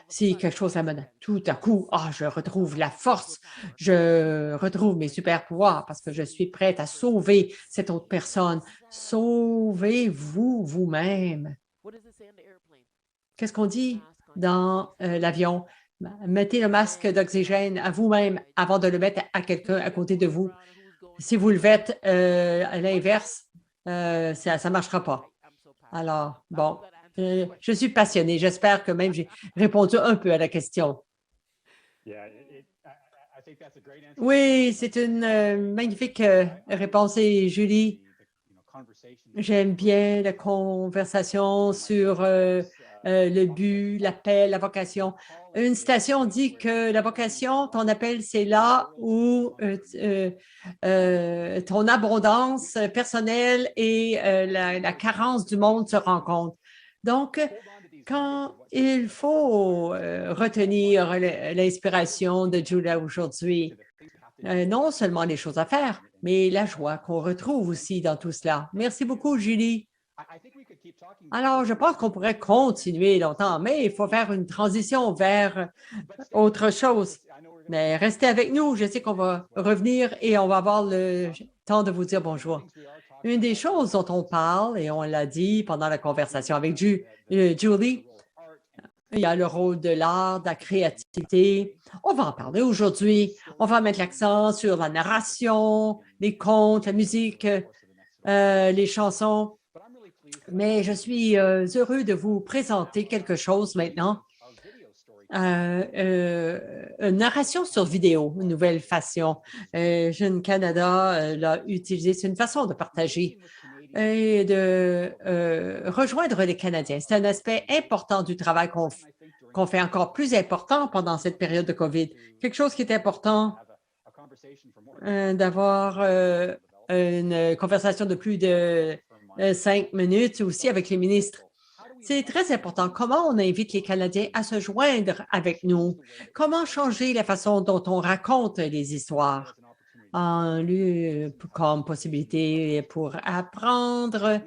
Si quelque chose amène tout à coup, je retrouve la force, je retrouve mes super pouvoirs parce que je suis prête à sauver cette autre personne. Sauvez-vous vous-même. Qu'est-ce qu'on dit dans l'avion? Mettez le masque d'oxygène à vous-même avant de le mettre à quelqu'un à côté de vous. Si vous le faites à l'inverse, ça ne marchera pas. Alors, bon, je suis passionnée. J'espère que même j'ai répondu un peu à la question. Oui, c'est une magnifique réponse. Et Julie, j'aime bien la conversation sur le but, l'appel, la vocation. Une citation dit que la vocation, ton appel, c'est là où ton abondance personnelle et la carence du monde se rencontrent. Donc, quand il faut retenir l'inspiration de Julia aujourd'hui, non seulement les choses à faire, mais la joie qu'on retrouve aussi dans tout cela. Merci beaucoup, Julie. Alors, je pense qu'on pourrait continuer longtemps, mais il faut faire une transition vers autre chose. Mais restez avec nous. Je sais qu'on va revenir et on va avoir le temps de vous dire bonjour. Une des choses dont on parle, et on l'a dit pendant la conversation avec Julie, il y a le rôle de l'art, de la créativité. On va en parler aujourd'hui. On va mettre l'accent sur la narration, les contes, la musique, les chansons. Mais je suis heureux de vous présenter quelque chose maintenant. Une narration sur vidéo, une nouvelle façon. Jeune Canada l'a utilisé. C'est une façon de partager et de rejoindre les Canadiens. C'est un aspect important du travail qu'on fait, encore plus important pendant cette période de COVID. Quelque chose qui est important d'avoir une conversation de plus de 5 minutes aussi avec les ministres. C'est très important. Comment on invite les Canadiens à se joindre avec nous? Comment changer la façon dont on raconte les histoires? En lieu comme possibilité pour apprendre,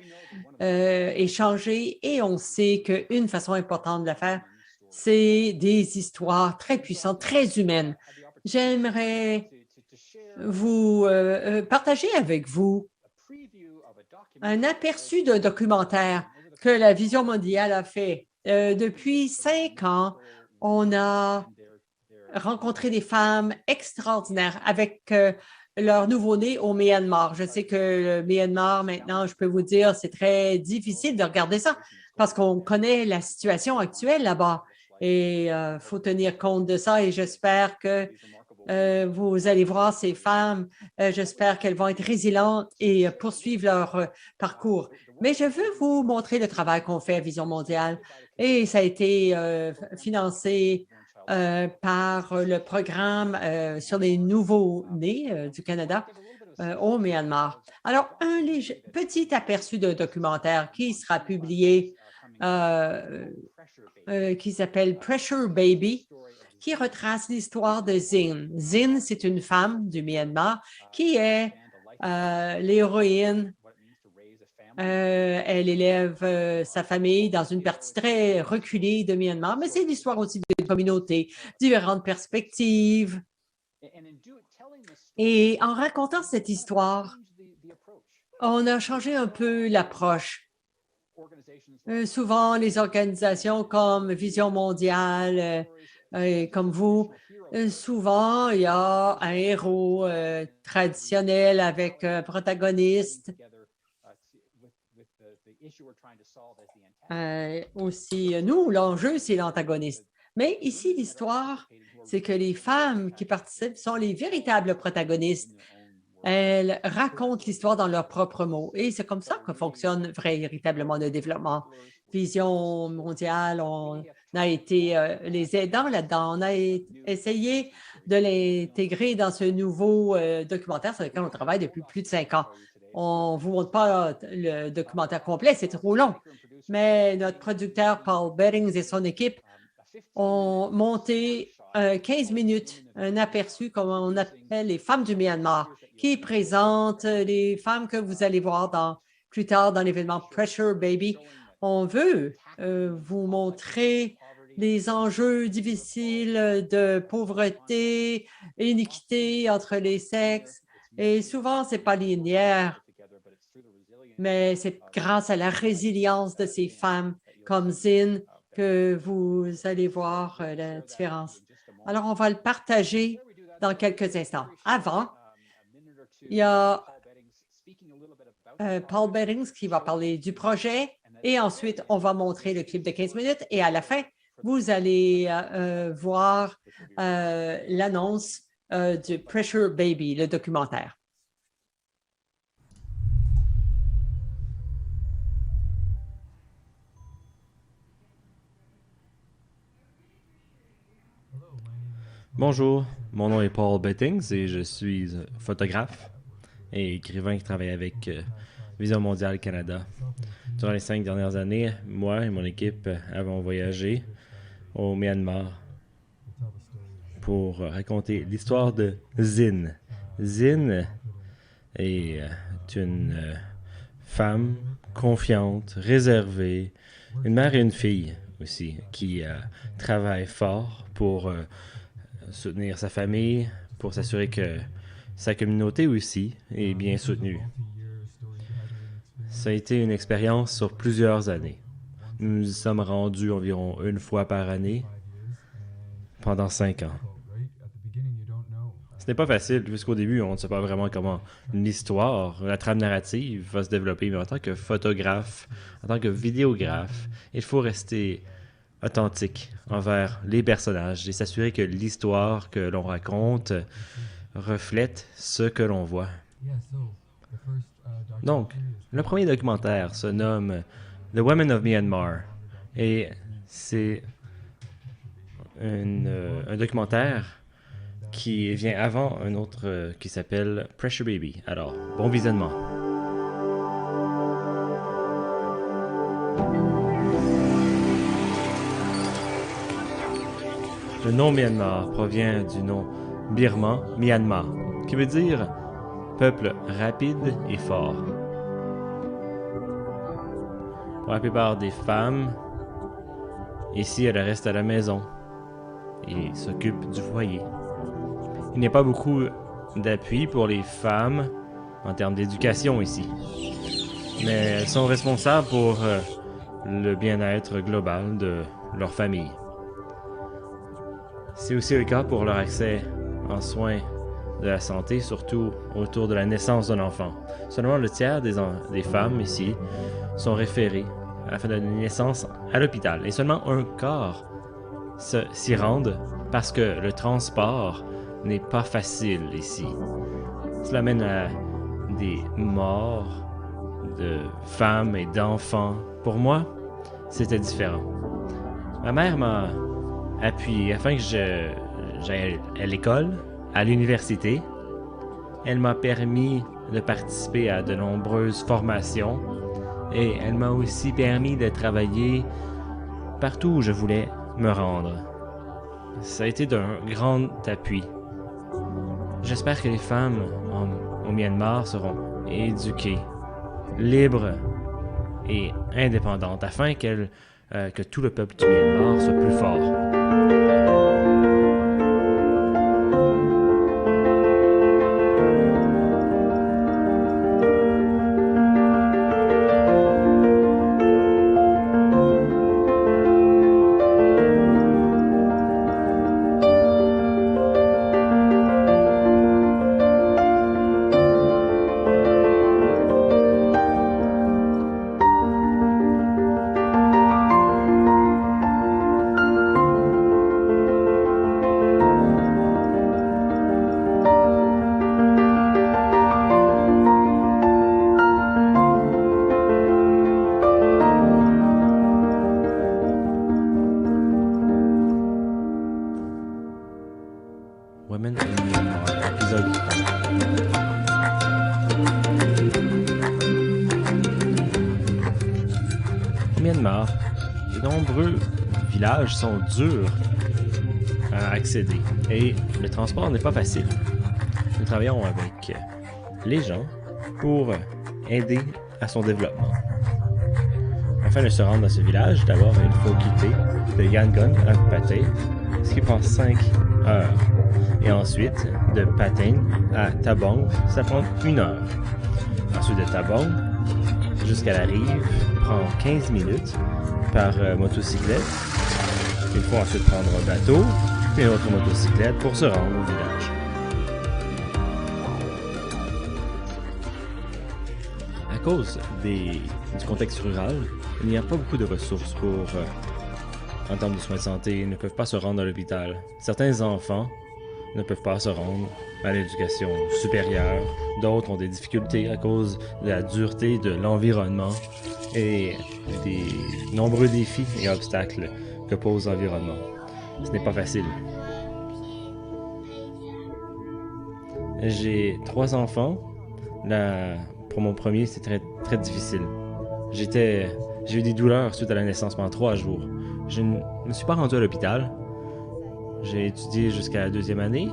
échanger, et on sait qu'une façon importante de le faire, c'est des histoires très puissantes, très humaines. J'aimerais vous partager avec vous un aperçu d'un documentaire que la Vision mondiale a fait. Depuis 5 ans, on a rencontré des femmes extraordinaires avec leur nouveau-né au Myanmar. Je sais que le Myanmar, maintenant, je peux vous dire, c'est très difficile de regarder ça parce qu'on connaît la situation actuelle là-bas et il faut tenir compte de ça, et j'espère que vous allez voir ces femmes, j'espère qu'elles vont être résilientes et poursuivre leur parcours. Mais je veux vous montrer le travail qu'on fait à Vision mondiale, et ça a été financé par le programme sur les nouveaux-nés du Canada au Myanmar. Alors, un petit aperçu de documentaire qui sera publié, qui s'appelle Pressure Baby, qui retrace l'histoire de Zin. Zin, c'est une femme du Myanmar qui est l'héroïne. Elle élève sa famille dans une partie très reculée de Myanmar, mais c'est l'histoire aussi d'une communauté, différentes perspectives. Et en racontant cette histoire, on a changé un peu l'approche. Souvent, les organisations comme Vision mondiale, comme vous, souvent, il y a un héros traditionnel avec un protagoniste. Aussi, nous, l'enjeu, c'est l'antagoniste. Mais ici, l'histoire, c'est que les femmes qui participent sont les véritables protagonistes. Elles racontent l'histoire dans leurs propres mots. Et c'est comme ça que fonctionne véritablement le développement. Vision mondiale, on a été les aidants là-dedans. On a essayé de l'intégrer dans ce nouveau documentaire sur lequel on travaille depuis plus de 5 ans. On ne vous montre pas le documentaire complet, c'est trop long. Mais notre producteur, Paul Bettings, et son équipe ont monté 15 minutes, un aperçu, comme on appelle les femmes du Myanmar, qui présente les femmes que vous allez voir plus tard dans l'événement Pressure Baby. On veut vous montrer les enjeux difficiles de pauvreté, iniquité entre les sexes. Et souvent, ce n'est pas linéaire, mais c'est grâce à la résilience de ces femmes comme Zin que vous allez voir la différence. Alors, on va le partager dans quelques instants. Avant, il y a Paul Bettings qui va parler du projet, et ensuite, on va montrer le clip de 15 minutes, et à la fin, vous allez voir l'annonce du Pressure Baby, le documentaire. Bonjour, mon nom est Paul Bettings et je suis photographe et écrivain qui travaille avec Vision mondiale Canada. Durant les 5 dernières années, moi et mon équipe avons voyagé au Myanmar pour raconter l'histoire de Zin. Zin est une femme confiante, réservée, une mère et une fille aussi, qui travaille fort pour soutenir sa famille, pour s'assurer que sa communauté aussi est bien soutenue. Ça a été une expérience sur plusieurs années. Nous y sommes rendus environ une fois par année pendant 5 ans. Ce n'est pas facile, puisqu'au début, on ne sait pas vraiment comment l'histoire, la trame narrative va se développer, mais en tant que photographe, en tant que vidéographe, il faut rester authentique envers les personnages et s'assurer que l'histoire que l'on raconte reflète ce que l'on voit. Donc, le premier documentaire se nomme The Women of Myanmar et c'est un documentaire qui vient avant un autre qui s'appelle Pressure Baby. Alors, bon visionnement. Le nom Myanmar provient du nom birman, Myanmar, qui veut dire peuple rapide et fort. Pour la plupart des femmes, ici, elles restent à la maison et s'occupent du foyer. Il n'y a pas beaucoup d'appui pour les femmes en termes d'éducation ici, mais elles sont responsables pour le bien-être global de leur famille. C'est aussi le cas pour leur accès en soins de la santé, surtout autour de la naissance d'un enfant. Seulement le tiers des femmes ici sont référées afin de donner naissance à l'hôpital, et seulement un quart s'y rendent parce que le transport n'est pas facile ici. Cela mène à des morts de femmes et d'enfants. Pour moi, c'était différent. Ma mère m'a appuyé afin que j'aille à l'école, à l'université. Elle m'a permis de participer à de nombreuses formations et elle m'a aussi permis de travailler partout où je voulais me rendre. Ça a été d'un grand appui. J'espère que les femmes au Myanmar seront éduquées, libres et indépendantes afin que tout le peuple du Myanmar soit plus fort. Women in Myanmar, épisode 1. Au Myanmar, de nombreux villages sont durs à accéder et le transport n'est pas facile. Nous travaillons avec les gens pour aider à son développement. Afin de se rendre à ce village, d'abord il faut quitter de Yangon à Patay, ce qui prend 5 heures. Et ensuite, de Patay à Tabong, ça prend 1 heure. Ensuite de Tabong jusqu'à la rive prend 15 minutes par motocyclette. Il faut ensuite prendre un bateau, puis une autre motocyclette pour se rendre au village. À cause du contexte rural, il n'y a pas beaucoup de ressources en termes de soins de santé. Ils ne peuvent pas se rendre à l'hôpital. Certains enfants ne peuvent pas se rendre à l'éducation supérieure. D'autres ont des difficultés à cause de la dureté de l'environnement et des nombreux défis et obstacles que pose l'environnement. Ce n'est pas facile. J'ai 3 enfants. Pour mon premier, c'est très, très difficile. J'ai eu des douleurs suite à la naissance pendant 3 jours. Je ne me suis pas rendu à l'hôpital. J'ai étudié jusqu'à la 2e année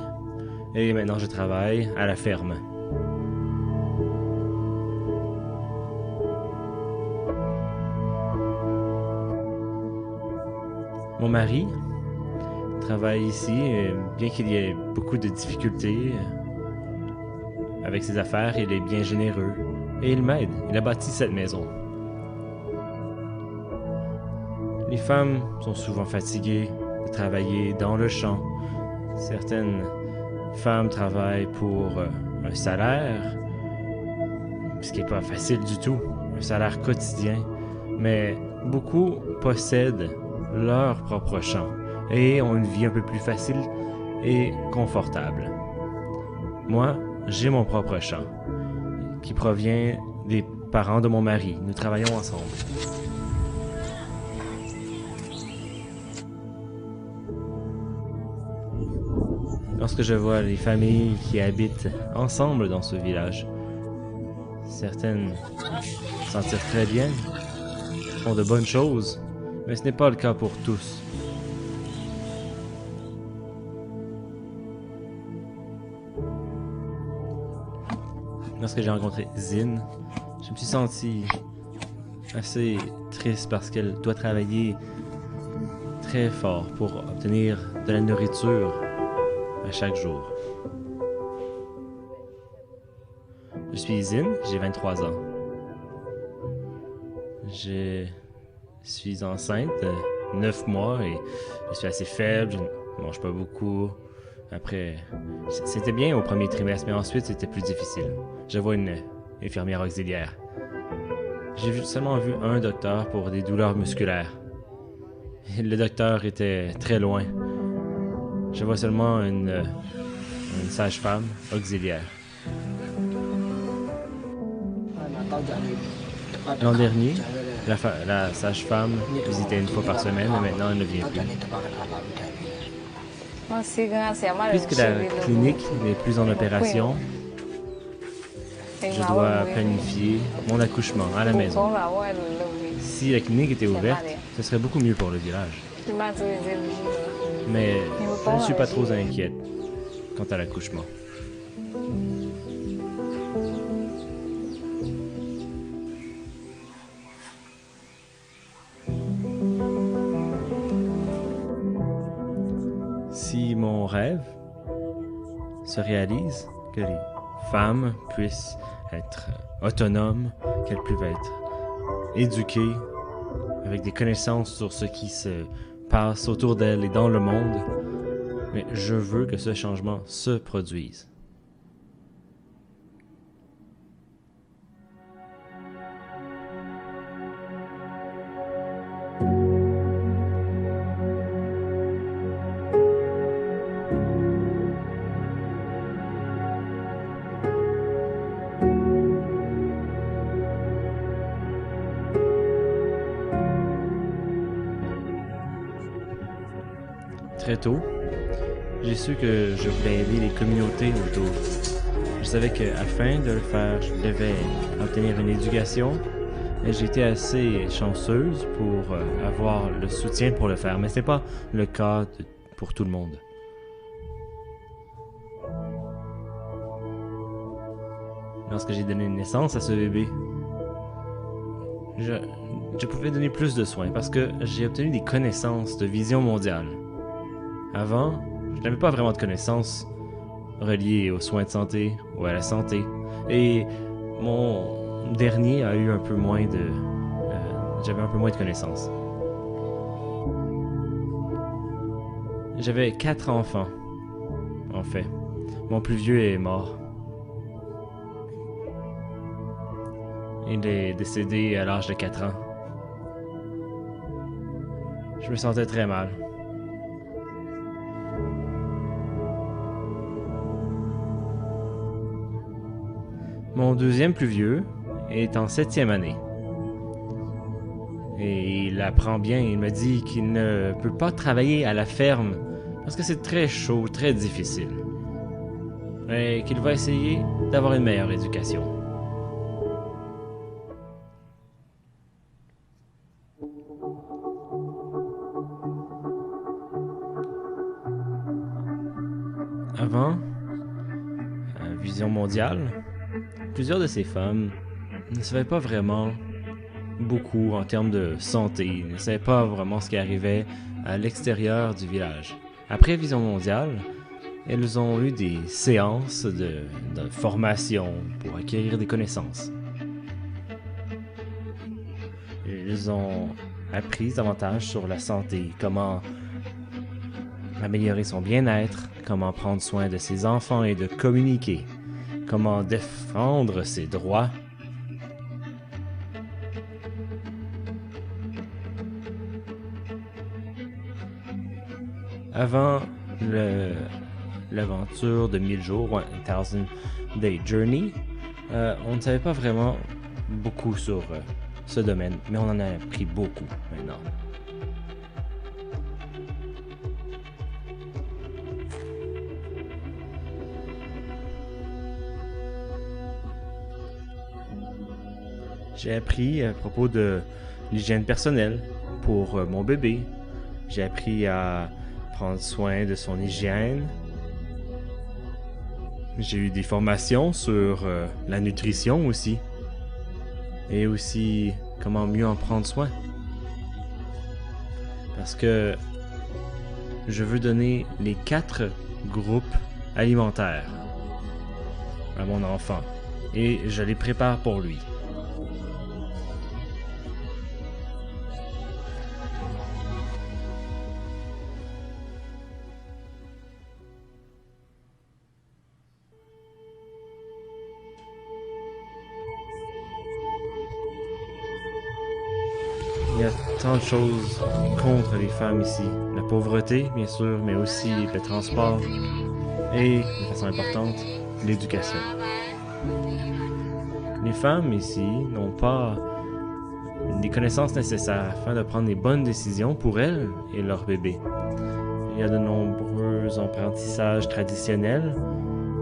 et maintenant je travaille à la ferme. Mon mari travaille ici, bien qu'il y ait beaucoup de difficultés avec ses affaires, il est bien généreux Et il m'aide. Il a bâti cette maison. Les femmes sont souvent fatiguées de travailler dans le champ. Certaines femmes travaillent pour un salaire, ce qui n'est pas facile du tout, un salaire quotidien, mais beaucoup possèdent leur propre champ et ont une vie un peu plus facile et confortable. Moi, j'ai mon propre champ, qui provient des parents de mon mari. Nous travaillons ensemble. Lorsque je vois les familles qui habitent ensemble dans ce village, certaines s'en tirent très bien, font de bonnes choses, mais ce n'est pas le cas pour tous. Lorsque j'ai rencontré Zin, je me suis senti assez triste parce qu'elle doit travailler très fort pour obtenir de la nourriture à chaque jour. Je suis Zin, j'ai 23 ans. Je suis enceinte de 9 mois et je suis assez faible, je ne mange pas beaucoup. Après, c'était bien au premier trimestre, mais ensuite c'était plus difficile. Je vois une infirmière auxiliaire. J'ai seulement vu un docteur pour des douleurs musculaires. Et le docteur était très loin. Je vois seulement une sage-femme auxiliaire. L'an dernier, la sage-femme visitait une fois par semaine, mais maintenant elle ne vient plus. Puisque la clinique n'est plus en opération, je dois planifier mon accouchement à la maison. Si la clinique était ouverte, ce serait beaucoup mieux pour le village. Mais je ne suis pas trop inquiète quant à l'accouchement. Si mon rêve se réalise, que les femmes puissent être autonomes, qu'elles puissent être éduquées avec des connaissances sur ce qui se passe autour d'elles et dans le monde, mais je veux que ce changement se produise. Très tôt, j'ai su que je voulais aider les communautés autour. Je savais qu'afin de le faire, je devais obtenir une éducation et j'étais assez chanceuse pour avoir le soutien pour le faire, mais ce n'est pas le cas pour tout le monde. Lorsque j'ai donné naissance à ce bébé, je pouvais donner plus de soins parce que j'ai obtenu des connaissances de vision mondiale. Avant, je n'avais pas vraiment de connaissances reliées aux soins de santé ou à la santé. Et mon dernier a eu un peu moins de... j'avais un peu moins de connaissances. J'avais 4 enfants, en fait. Mon plus vieux est mort. Il est décédé à l'âge de 4 ans. Je me sentais très mal. Mon deuxième plus vieux est en 7e année. Et il apprend bien, il me dit qu'il ne peut pas travailler à la ferme parce que c'est très chaud, très difficile. Et qu'il va essayer d'avoir une meilleure éducation. Avant, à Vision mondiale, plusieurs de ces femmes ne savaient pas vraiment beaucoup en termes de santé, ne savaient pas vraiment ce qui arrivait à l'extérieur du village. Après Vision mondiale, elles ont eu des séances de formation pour acquérir des connaissances. Ils ont appris davantage sur la santé, comment améliorer son bien-être, comment prendre soin de ses enfants et de communiquer, comment défendre ses droits. Avant l'aventure de 1000 jours, 1000 Day Journey, on ne savait pas vraiment beaucoup sur ce domaine, mais on en a appris beaucoup maintenant. J'ai appris à propos de l'hygiène personnelle pour mon bébé. J'ai appris à prendre soin de son hygiène. J'ai eu des formations sur la nutrition aussi. Et aussi comment mieux en prendre soin. Parce que je veux donner les 4 groupes alimentaires à mon enfant. Et je les prépare pour lui. Il y a tant de choses contre les femmes ici. La pauvreté, bien sûr, mais aussi le transport et, de façon importante, l'éducation. Les femmes ici n'ont pas les connaissances nécessaires afin de prendre les bonnes décisions pour elles et leur bébé. Il y a de nombreux apprentissages traditionnels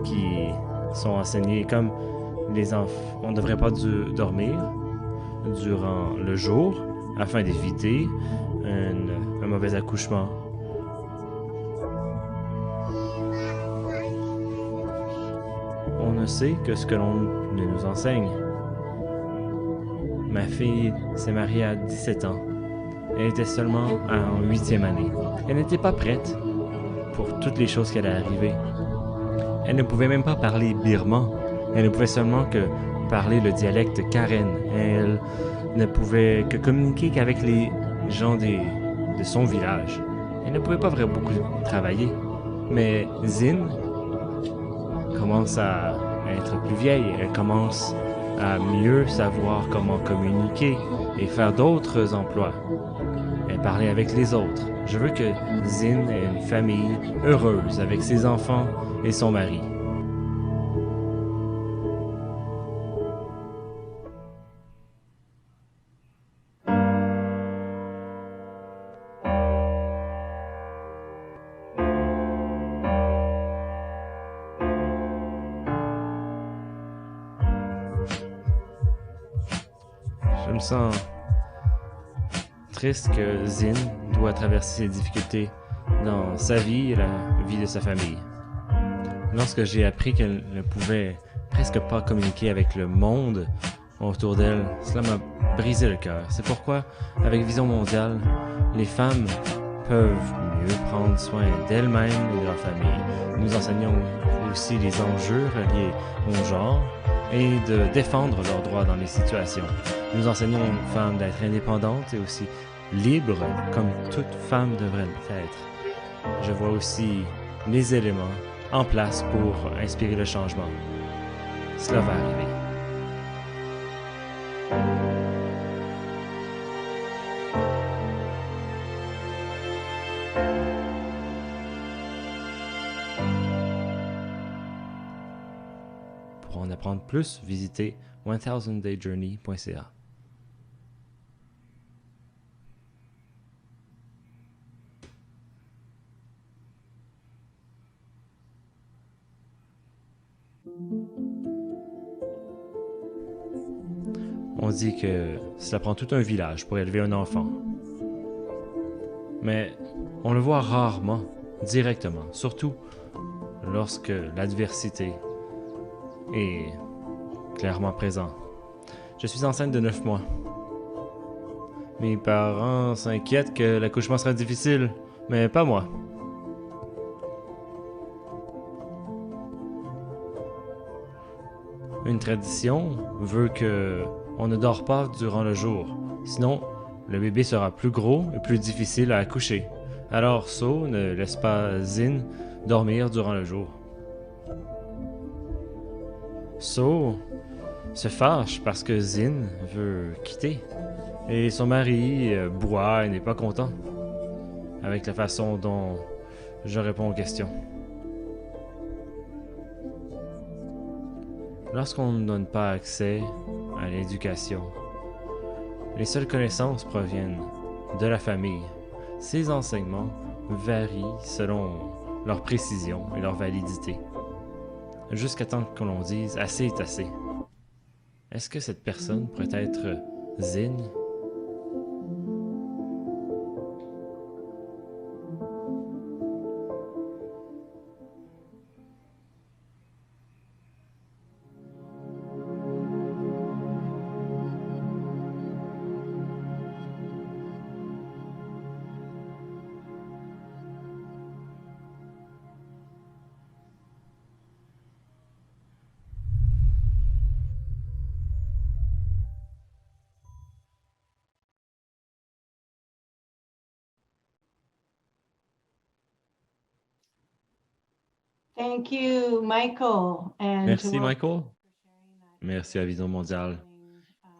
qui sont enseignés comme les enfants. On ne devrait pas dormir durant le jour afin d'éviter un mauvais accouchement. On ne sait que ce que l'on ne nous enseigne. Ma fille s'est mariée à 17 ans. Elle était seulement en 8e année. Elle n'était pas prête pour toutes les choses qui allaient arriver. Elle ne pouvait même pas parler birman. Elle ne pouvait seulement que parler le dialecte Karen. Elle ne pouvait que communiquer qu'avec les gens de son village. Elle ne pouvait pas vraiment beaucoup travailler. Mais Zin commence à être plus vieille. Elle commence à mieux savoir comment communiquer et faire d'autres emplois. Elle parlait avec les autres. Je veux que Zin ait une famille heureuse avec ses enfants et son mari. Je me sens triste que Zin doit traverser ces difficultés dans sa vie et la vie de sa famille. Lorsque j'ai appris qu'elle ne pouvait presque pas communiquer avec le monde autour d'elle, cela m'a brisé le cœur. C'est pourquoi, avec Vision mondiale, les femmes peuvent mieux prendre soin d'elles-mêmes et de leur famille. Nous enseignons aussi les enjeux reliés au genre et de défendre leurs droits dans les situations. Nous enseignons aux femmes d'être indépendantes et aussi libres, comme toute femme devrait l'être. Je vois aussi les éléments en place pour inspirer le changement. Cela va arriver. Pour en apprendre plus, visitez 1000dayjourney.ca. On dit que cela prend tout un village pour élever un enfant. Mais on le voit rarement, directement, surtout lorsque l'adversité est clairement présente. Je suis enceinte de 9 mois. Mes parents s'inquiètent que l'accouchement sera difficile, mais pas moi. Une tradition veut que on ne dort pas durant le jour. Sinon, le bébé sera plus gros et plus difficile à accoucher. Alors So ne laisse pas Zin dormir durant le jour. So se fâche parce que Zin veut quitter. Et son mari boit et n'est pas content avec la façon dont je réponds aux questions. Lorsqu'on ne donne pas accès à l'éducation, les seules connaissances proviennent de la famille. Ces enseignements varient selon leur précision et leur validité, jusqu'à temps que l'on dise « assez est assez ». Est-ce que cette personne pourrait être Zin? Thank you, Michael. And Merci, Michael. Merci à Vision Mondiale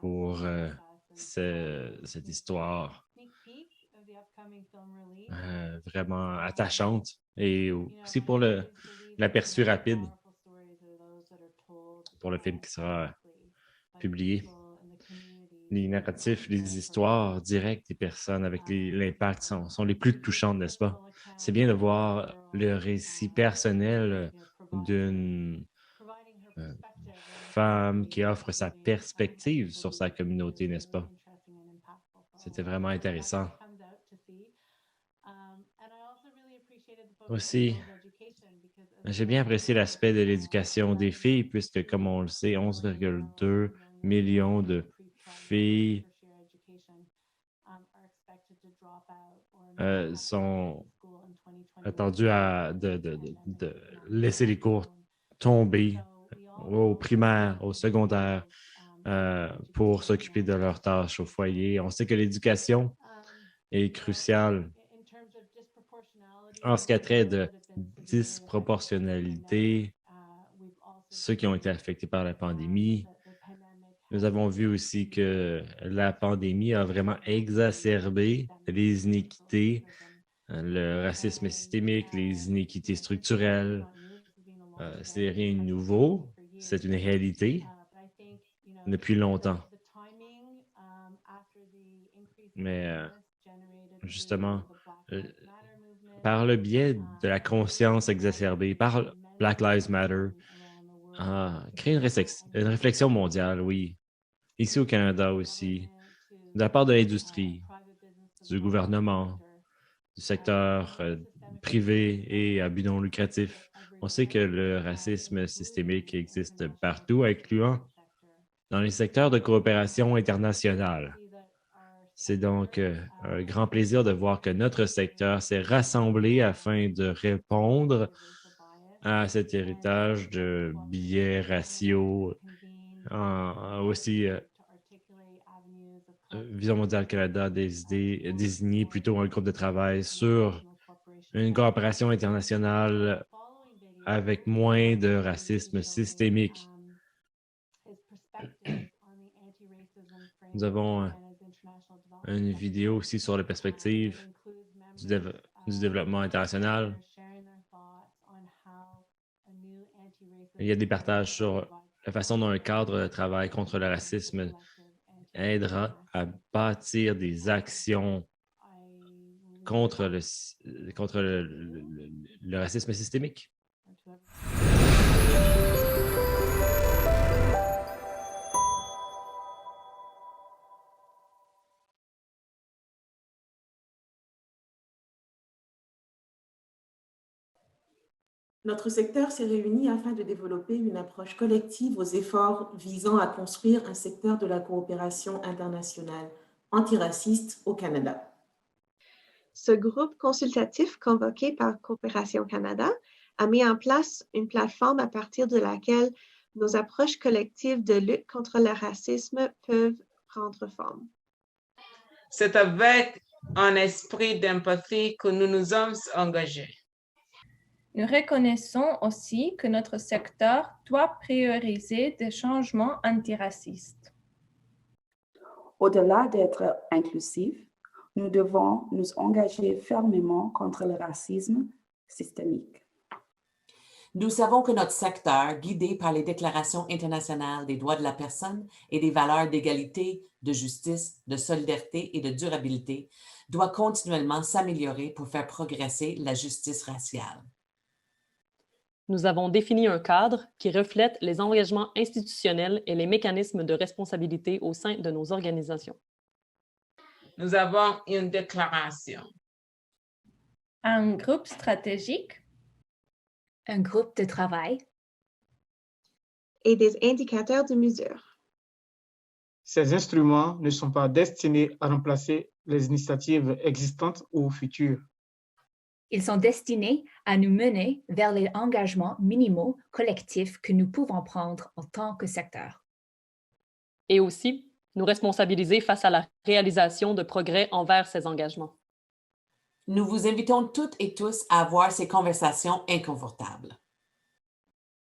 pour cette histoire vraiment attachante et aussi pour l'aperçu rapide pour le film qui sera publié. Les narratifs, les histoires directes des personnes avec l'impact sont les plus touchantes, n'est-ce pas? C'est bien de voir le récit personnel d'une femme qui offre sa perspective sur sa communauté, n'est-ce pas? C'était vraiment intéressant. Aussi, j'ai bien apprécié l'aspect de l'éducation des filles, puisque, comme on le sait, 11,2 millions de filles sont attendues de laisser les cours tomber au primaire, au secondaire, pour s'occuper de leurs tâches au foyer. On sait que l'éducation est cruciale en ce qui a trait de disproportionnalité, ceux qui ont été affectés par la pandémie. Nous avons vu aussi que la pandémie a vraiment exacerbé les iniquités, le racisme systémique, les iniquités structurelles. C'est rien de nouveau, c'est une réalité depuis longtemps. Mais justement, par le biais de la conscience exacerbée, par Black Lives Matter, créer une réflexion mondiale, oui. Ici au Canada aussi, de la part de l'industrie, du gouvernement, du secteur privé et à but non lucratif. On sait que le racisme systémique existe partout, incluant dans les secteurs de coopération internationale. C'est donc un grand plaisir de voir que notre secteur s'est rassemblé afin de répondre à cet héritage de biais raciaux. Aussi, Vision mondiale Canada a désigné plutôt un groupe de travail sur une coopération internationale avec moins de racisme systémique. Nous avons une vidéo aussi sur la perspective du développement international. Il y a des partages sur la façon dont un cadre de travail contre le racisme aidera à bâtir des actions contre le racisme systémique. Notre secteur s'est réuni afin de développer une approche collective aux efforts visant à construire un secteur de la coopération internationale antiraciste au Canada. Ce groupe consultatif convoqué par Coopération Canada a mis en place une plateforme à partir de laquelle nos approches collectives de lutte contre le racisme peuvent prendre forme. C'est avec un esprit d'empathie que nous nous sommes engagés. Nous reconnaissons aussi que notre secteur doit prioriser des changements antiracistes. Au-delà d'être inclusif, nous devons nous engager fermement contre le racisme systémique. Nous savons que notre secteur, guidé par les déclarations internationales des droits de la personne et des valeurs d'égalité, de justice, de solidarité et de durabilité, doit continuellement s'améliorer pour faire progresser la justice raciale. Nous avons défini un cadre qui reflète les engagements institutionnels et les mécanismes de responsabilité au sein de nos organisations. Nous avons une déclaration. Un groupe stratégique. Un groupe de travail. Et des indicateurs de mesure. Ces instruments ne sont pas destinés à remplacer les initiatives existantes ou futures. Ils sont destinés à nous mener vers les engagements minimaux collectifs que nous pouvons prendre en tant que secteur. Et aussi, nous responsabiliser face à la réalisation de progrès envers ces engagements. Nous vous invitons toutes et tous à avoir ces conversations inconfortables.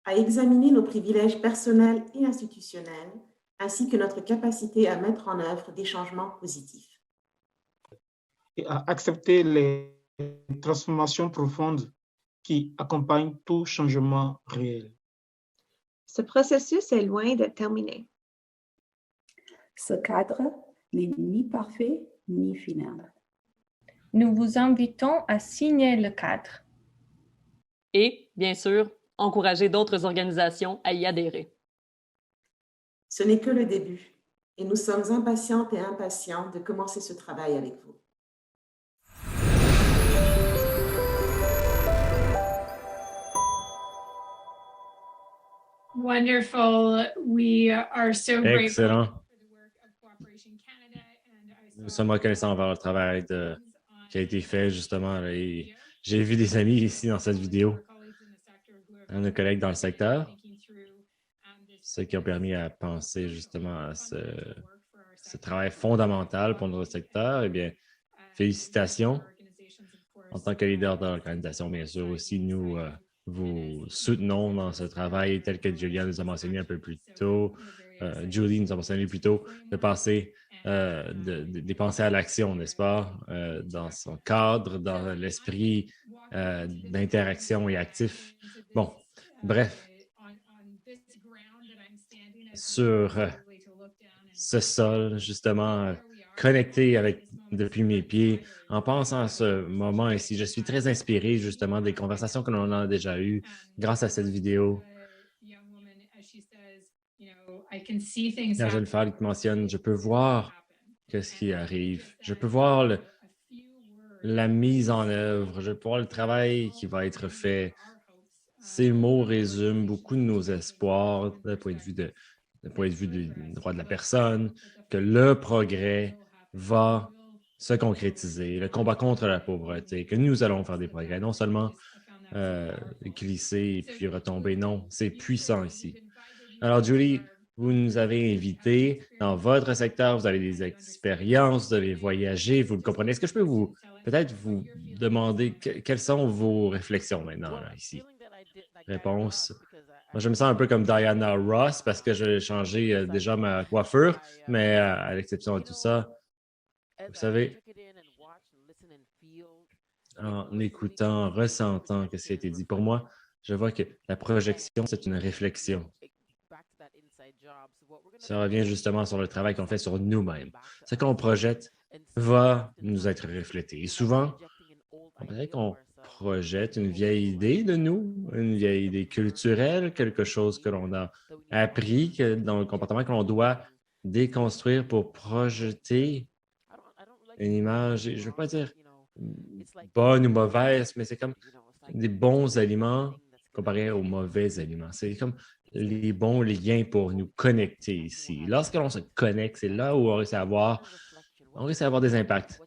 À examiner nos privilèges personnels et institutionnels, ainsi que notre capacité à mettre en œuvre des changements positifs. Et à accepter les transformations profondes qui accompagnent tout changement réel. Ce processus est loin d'être terminé. Ce cadre n'est ni parfait ni final. Nous vous invitons à signer le cadre. Et, bien sûr, encourager d'autres organisations à y adhérer. Ce n'est que le début, et nous sommes impatientes et impatients de commencer ce travail avec vous. Wonderful. We are so grateful Excellent. for the work of Cooperation Canada, and I Nous sommes reconnaissants envers le travail qui a été fait justement. Là, et j'ai vu des amis ici dans cette vidéo, un de nos collègues dans le secteur, ceux qui ont permis à penser justement à ce travail fondamental pour notre secteur. Eh bien, félicitations. En tant que leader de l'organisation, bien sûr, aussi, nous vous soutenons dans ce travail tel que Julia nous a mentionné un peu plus tôt. Julie nous a mentionné plus tôt de passer, de penser à l'action, n'est-ce pas, dans son cadre, dans l'esprit d'interaction et actif. Bon, bref, sur ce sol, justement, connecté depuis mes pieds, en pensant à ce moment ici, je suis très inspiré justement des conversations que l'on a déjà eues grâce à cette vidéo. La jeune femme qui mentionne, je peux voir ce qui arrive, je peux voir la mise en œuvre, je peux voir le travail qui va être fait. Ces mots résument beaucoup de nos espoirs d'un point de vue du droit de la personne, que le progrès va se concrétiser, le combat contre la pauvreté, que nous allons faire des progrès, non seulement glisser et puis retomber, non, c'est puissant ici. Alors, Julie, vous nous avez invités dans votre secteur, vous avez des expériences, vous allez voyager, vous le comprenez. Est-ce que je peux peut-être vous demander quelles sont vos réflexions maintenant, là, ici? Réponse. Moi, je me sens un peu comme Diana Ross parce que j'ai changé déjà ma coiffure, mais à l'exception de tout ça, vous savez, en écoutant, en ressentant ce qui a été dit, pour moi, je vois que la projection, c'est une réflexion. Ça revient justement sur le travail qu'on fait sur nous-mêmes. Ce qu'on projette va nous être reflété. Et souvent, on dirait qu'on projette une vieille idée de nous, une vieille idée culturelle, quelque chose que l'on a appris dans le comportement que l'on doit déconstruire pour projeter une image, je ne veux pas dire bonne ou mauvaise, mais c'est comme des bons aliments comparés aux mauvais aliments. C'est comme les bons liens pour nous connecter ici. Lorsque l'on se connecte, c'est là où on risque à avoir des impacts.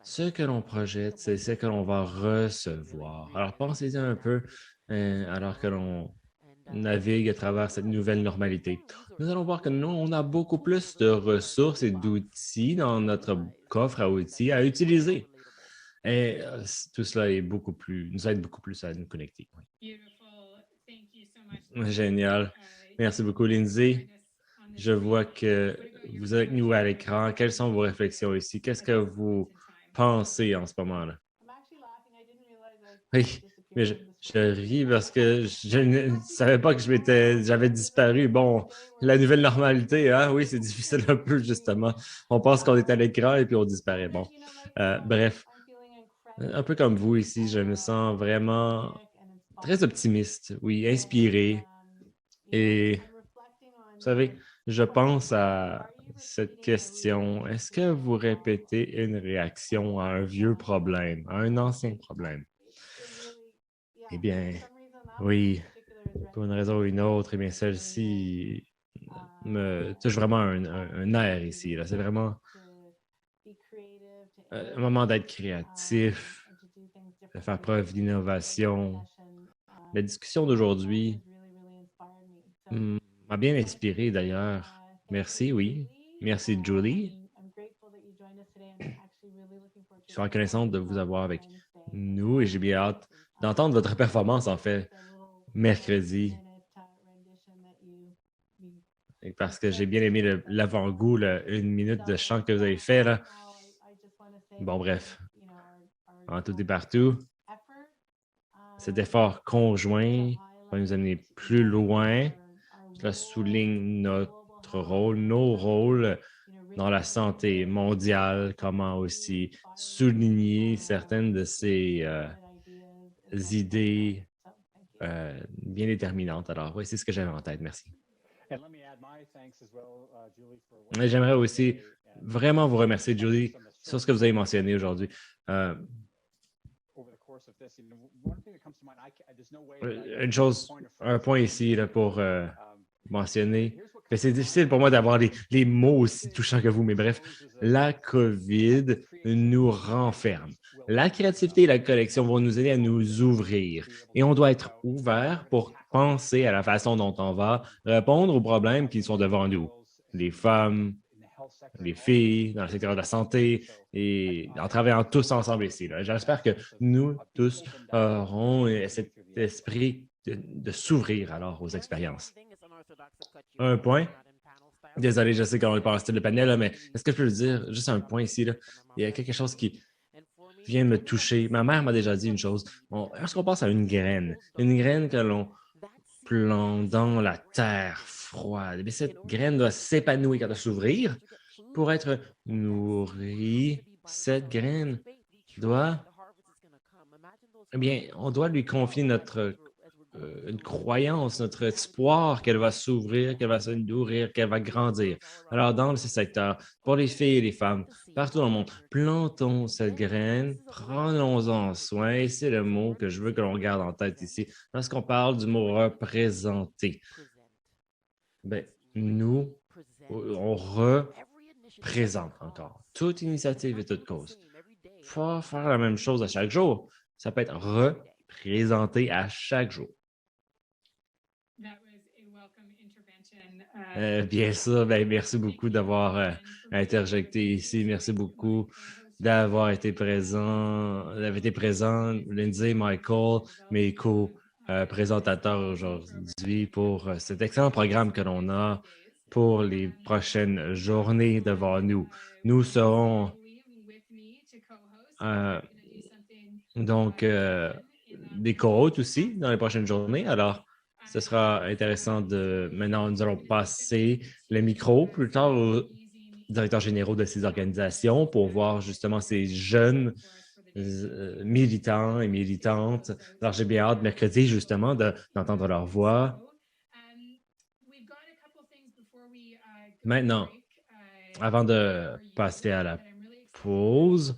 Ce que l'on projette, c'est ce que l'on va recevoir. Alors, pensez-y un peu alors que l'on navigue à travers cette nouvelle normalité. Nous allons voir que nous, on a beaucoup plus de ressources et d'outils dans notre coffre à outils à utiliser. Et tout cela est nous aide beaucoup plus à nous connecter. Oui. Génial. Merci beaucoup, Lindsay. Je vois que vous êtes avec nous à l'écran. Quelles sont vos réflexions ici? Qu'est-ce que vous pensez en ce moment-là? Oui, mais je ris parce que je ne savais pas que j'avais disparu. Bon, la nouvelle normalité, hein? Oui, c'est difficile un peu, justement. On pense qu'on est à l'écran et puis on disparaît. Bon, bref, un peu comme vous ici, je me sens vraiment très optimiste, oui, inspiré. Et vous savez, je pense à cette question. Est-ce que vous répétez une réaction à un vieux problème, à un ancien problème? Eh bien, oui, pour une raison ou une autre, eh bien, celle-ci me touche vraiment un air ici. C'est vraiment un moment d'être créatif, de faire preuve d'innovation. La discussion d'aujourd'hui m'a bien inspiré d'ailleurs. Merci, oui. Merci, Julie. Je suis reconnaissante de vous avoir avec nous et j'ai bien hâte d'entendre votre performance, en fait, mercredi. Et parce que j'ai bien aimé l'avant-goût, une minute de chant que vous avez fait, là. Bon, bref, en tout et partout, cet effort conjoint va nous amener plus loin. Cela souligne notre rôle, nos rôles dans la santé mondiale, comment aussi souligner certaines de ces idées bien déterminantes. Alors, oui, c'est ce que j'avais en tête. Merci. J'aimerais aussi vraiment vous remercier, Julie, sur ce que vous avez mentionné aujourd'hui. Une chose, un point ici là, pour mentionner. C'est difficile pour moi d'avoir les mots aussi touchants que vous, mais bref, la COVID nous renferme. La créativité et la collection vont nous aider à nous ouvrir et on doit être ouvert pour penser à la façon dont on va répondre aux problèmes qui sont devant nous. Les femmes, les filles, dans le secteur de la santé et en travaillant tous ensemble ici. J'espère que nous tous aurons cet esprit de s'ouvrir alors aux expériences. Un point. Désolé, je sais qu'on est pas en style de panel, là, mais est-ce que je peux dire juste un point ici? Là? Il y a quelque chose qui vient me toucher. Ma mère m'a déjà dit une chose. Lorsqu'on pense à une graine que l'on plante dans la terre froide, eh cette graine doit s'épanouir, elle doit s'ouvrir pour être nourrie. Cette graine doit... Eh bien, on doit lui confier une croyance, notre espoir qu'elle va s'ouvrir, qu'elle va se nourrir, qu'elle va grandir. Alors, dans ce secteur, pour les filles et les femmes, partout dans le monde, plantons cette graine, prenons-en soin, et c'est le mot que je veux que l'on garde en tête ici, lorsqu'on parle du mot représenter. Bien, nous, on représente encore. Toute initiative et toute cause. Il faut faire la même chose à chaque jour. Ça peut être représenté à chaque jour. Bien sûr, merci beaucoup d'avoir interjecté ici. Merci beaucoup d'avoir été présent, Lindsay, Michael, mes co-présentateurs aujourd'hui pour cet excellent programme que l'on a pour les prochaines journées devant nous. Nous serons des co-hôtes aussi dans les prochaines journées. Alors, ce sera intéressant maintenant, nous allons passer le micro plus tard aux directeurs généraux de ces organisations pour voir justement ces jeunes militants et militantes. Alors, j'ai bien hâte mercredi justement d'entendre leur voix. Maintenant, avant de passer à la pause,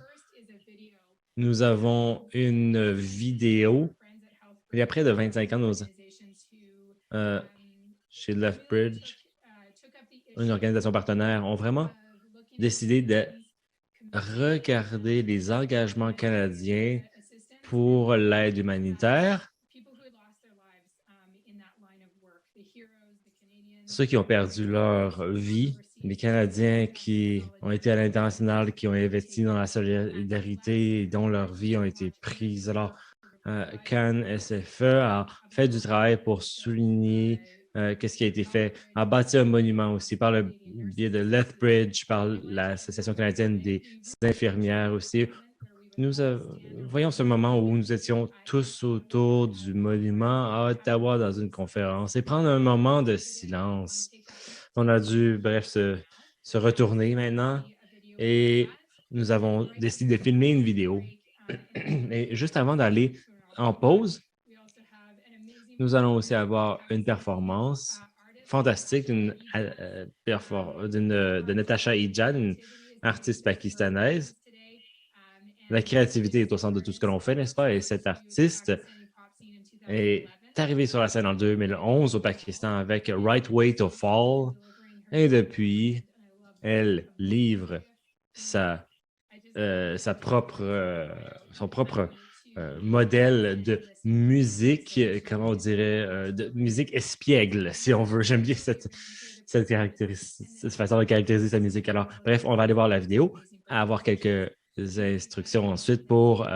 nous avons une vidéo. Il y a près de 25 ans, chez Lethbridge, une organisation partenaire, ont vraiment décidé de regarder les engagements canadiens pour l'aide humanitaire ceux qui ont perdu leur vie, les Canadiens qui ont été à l'international, qui ont investi dans la solidarité et dont leurs vies ont été prises. Alors, Cannes SFE a fait du travail pour souligner qu'est-ce qui a été fait, a bâti un monument aussi par le biais de Lethbridge, par l'Association canadienne des infirmières aussi. Nous voyons ce moment où nous étions tous autour du monument à Ottawa dans une conférence et prendre un moment de silence. On a dû, bref, se retourner maintenant et nous avons décidé de filmer une vidéo. Et juste avant d'aller en pause, nous allons aussi avoir une performance fantastique de Natasha Ijad, une artiste pakistanaise. La créativité est au centre de tout ce que l'on fait, n'est-ce pas? Et cette artiste est arrivée sur la scène en 2011 au Pakistan avec Right Way to Fall. Et depuis, elle livre son propre modèle de musique, comment on dirait, de musique espiègle, si on veut. J'aime bien cette façon de caractériser sa musique. Alors, bref, on va aller voir la vidéo, avoir quelques instructions ensuite pour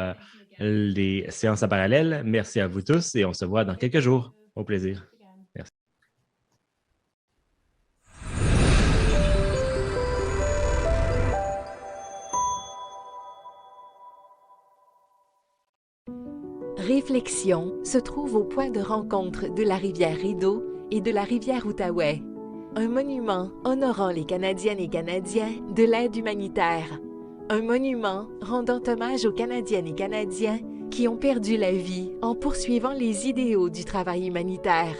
les séances en parallèle. Merci à vous tous et on se voit dans quelques jours. Au plaisir. Merci. Réflexion se trouve au point de rencontre de la rivière Rideau et de la rivière Outaouais. Un monument honorant les Canadiennes et Canadiens de l'aide humanitaire. Un monument rendant hommage aux Canadiennes et Canadiens qui ont perdu la vie en poursuivant les idéaux du travail humanitaire.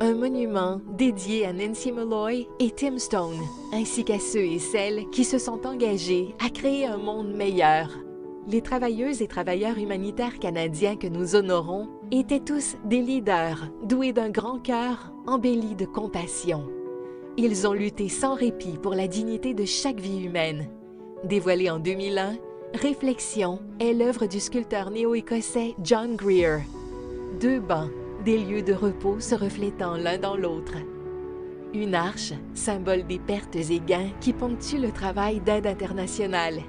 Un monument dédié à Nancy Molloy et Tim Stone, ainsi qu'à ceux et celles qui se sont engagés à créer un monde meilleur. Les travailleuses et travailleurs humanitaires canadiens que nous honorons étaient tous des leaders doués d'un grand cœur embelli de compassion. Ils ont lutté sans répit pour la dignité de chaque vie humaine. Dévoilé en 2001, Réflexion est l'œuvre du sculpteur néo-écossais John Greer. 2 bancs, des lieux de repos se reflétant l'un dans l'autre. Une arche, symbole des pertes et gains qui ponctuent le travail d'aide internationale.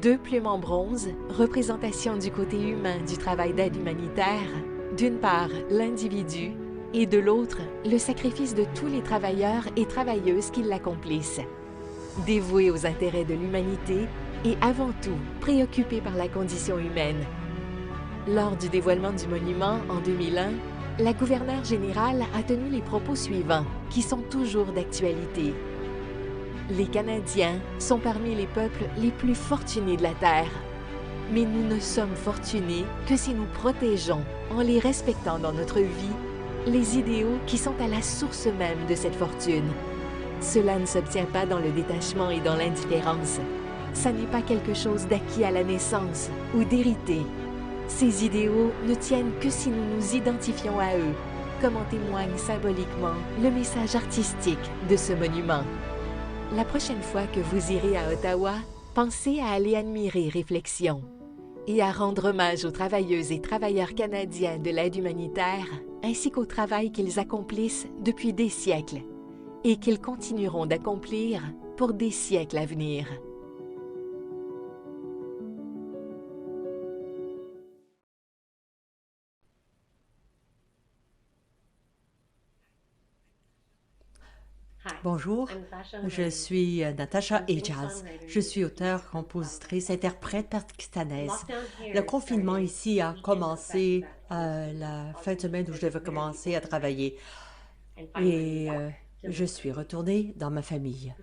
2 plumes en bronze, représentation du côté humain du travail d'aide humanitaire. D'une part, l'individu et de l'autre, le sacrifice de tous les travailleurs et travailleuses qui l'accomplissent. Dévoué aux intérêts de l'humanité et avant tout préoccupé par la condition humaine. Lors du dévoilement du monument en 2001, la gouverneure générale a tenu les propos suivants, qui sont toujours d'actualité. Les Canadiens sont parmi les peuples les plus fortunés de la Terre. Mais nous ne sommes fortunés que si nous protégeons, en les respectant dans notre vie, les idéaux qui sont à la source même de cette fortune. Cela ne s'obtient pas dans le détachement et dans l'indifférence. Ça n'est pas quelque chose d'acquis à la naissance ou d'hérité. Ces idéaux ne tiennent que si nous nous identifions à eux, comme en témoigne symboliquement le message artistique de ce monument. La prochaine fois que vous irez à Ottawa, pensez à aller admirer Réflexion et à rendre hommage aux travailleuses et travailleurs canadiens de l'aide humanitaire, ainsi qu'au travail qu'ils accomplissent depuis des siècles et qu'ils continueront d'accomplir pour des siècles à venir. Bonjour, je suis Natasha Ijaz. Je suis auteure, compositrice, interprète pakistanaise. Le confinement ici a commencé la fin de semaine où je devais commencer à travailler. Et je suis retournée dans ma famille.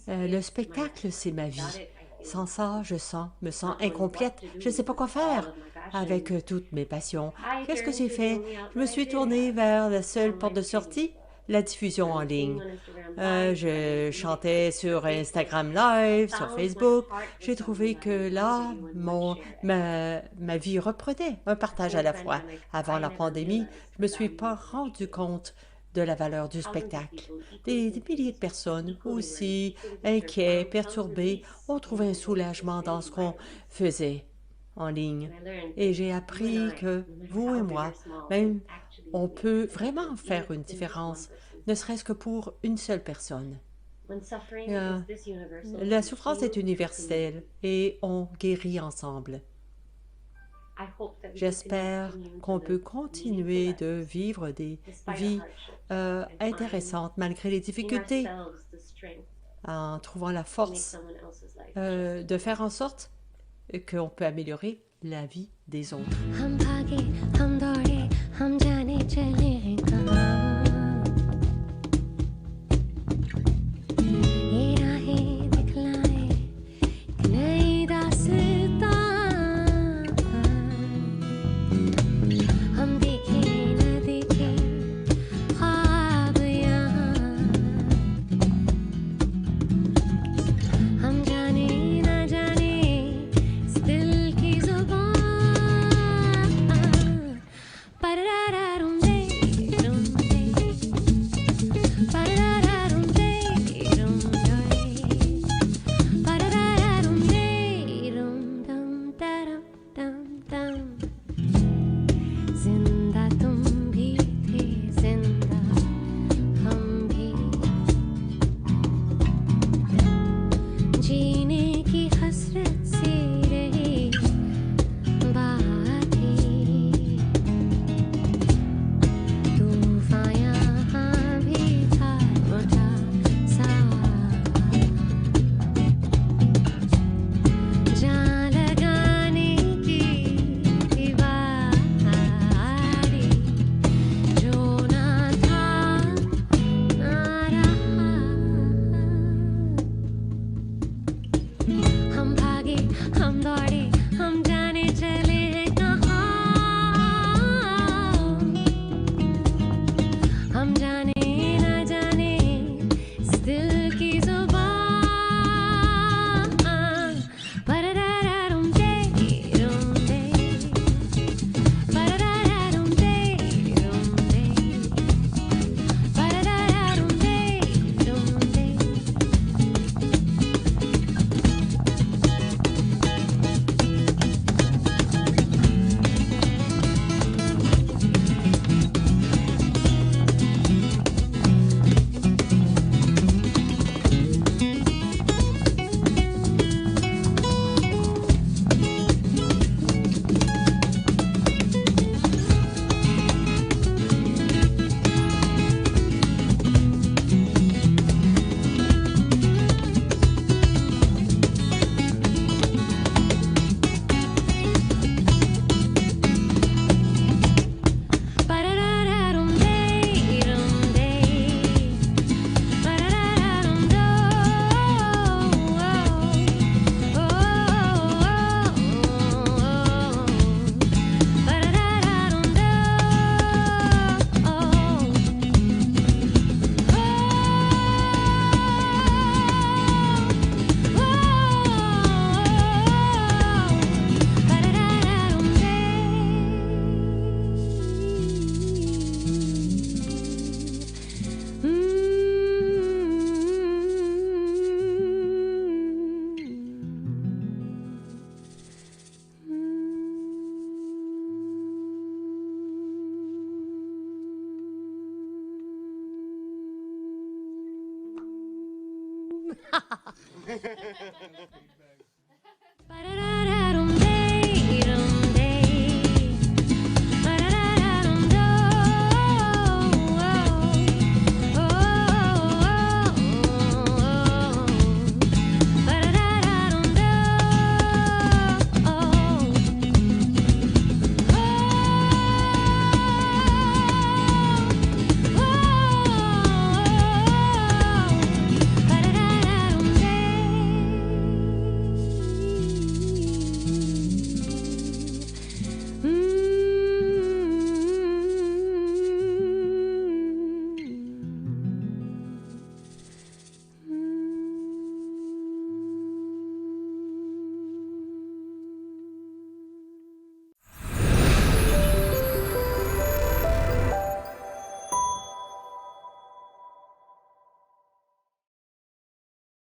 Le spectacle, c'est ma vie. Sans ça, me sens incomplète. Je ne sais pas quoi faire avec toutes mes passions. Qu'est-ce que j'ai fait? Je me suis tournée vers la seule porte de sortie, la diffusion en ligne. Je chantais sur Instagram Live, sur Facebook. J'ai trouvé que là, ma vie reprenait un partage à la fois. Avant la pandémie, je ne me suis pas rendu compte de la valeur du spectacle. Des milliers de personnes aussi inquiets, perturbées, ont trouvé un soulagement dans ce qu'on faisait en ligne. Et j'ai appris que vous et moi, même, on peut vraiment faire une différence ne serait-ce que pour une seule personne. La souffrance est universelle et on guérit ensemble. J'espère qu'on peut continuer de vivre des vies intéressantes malgré les difficultés, en trouvant la force de faire en sorte qu'on peut améliorer la vie des autres.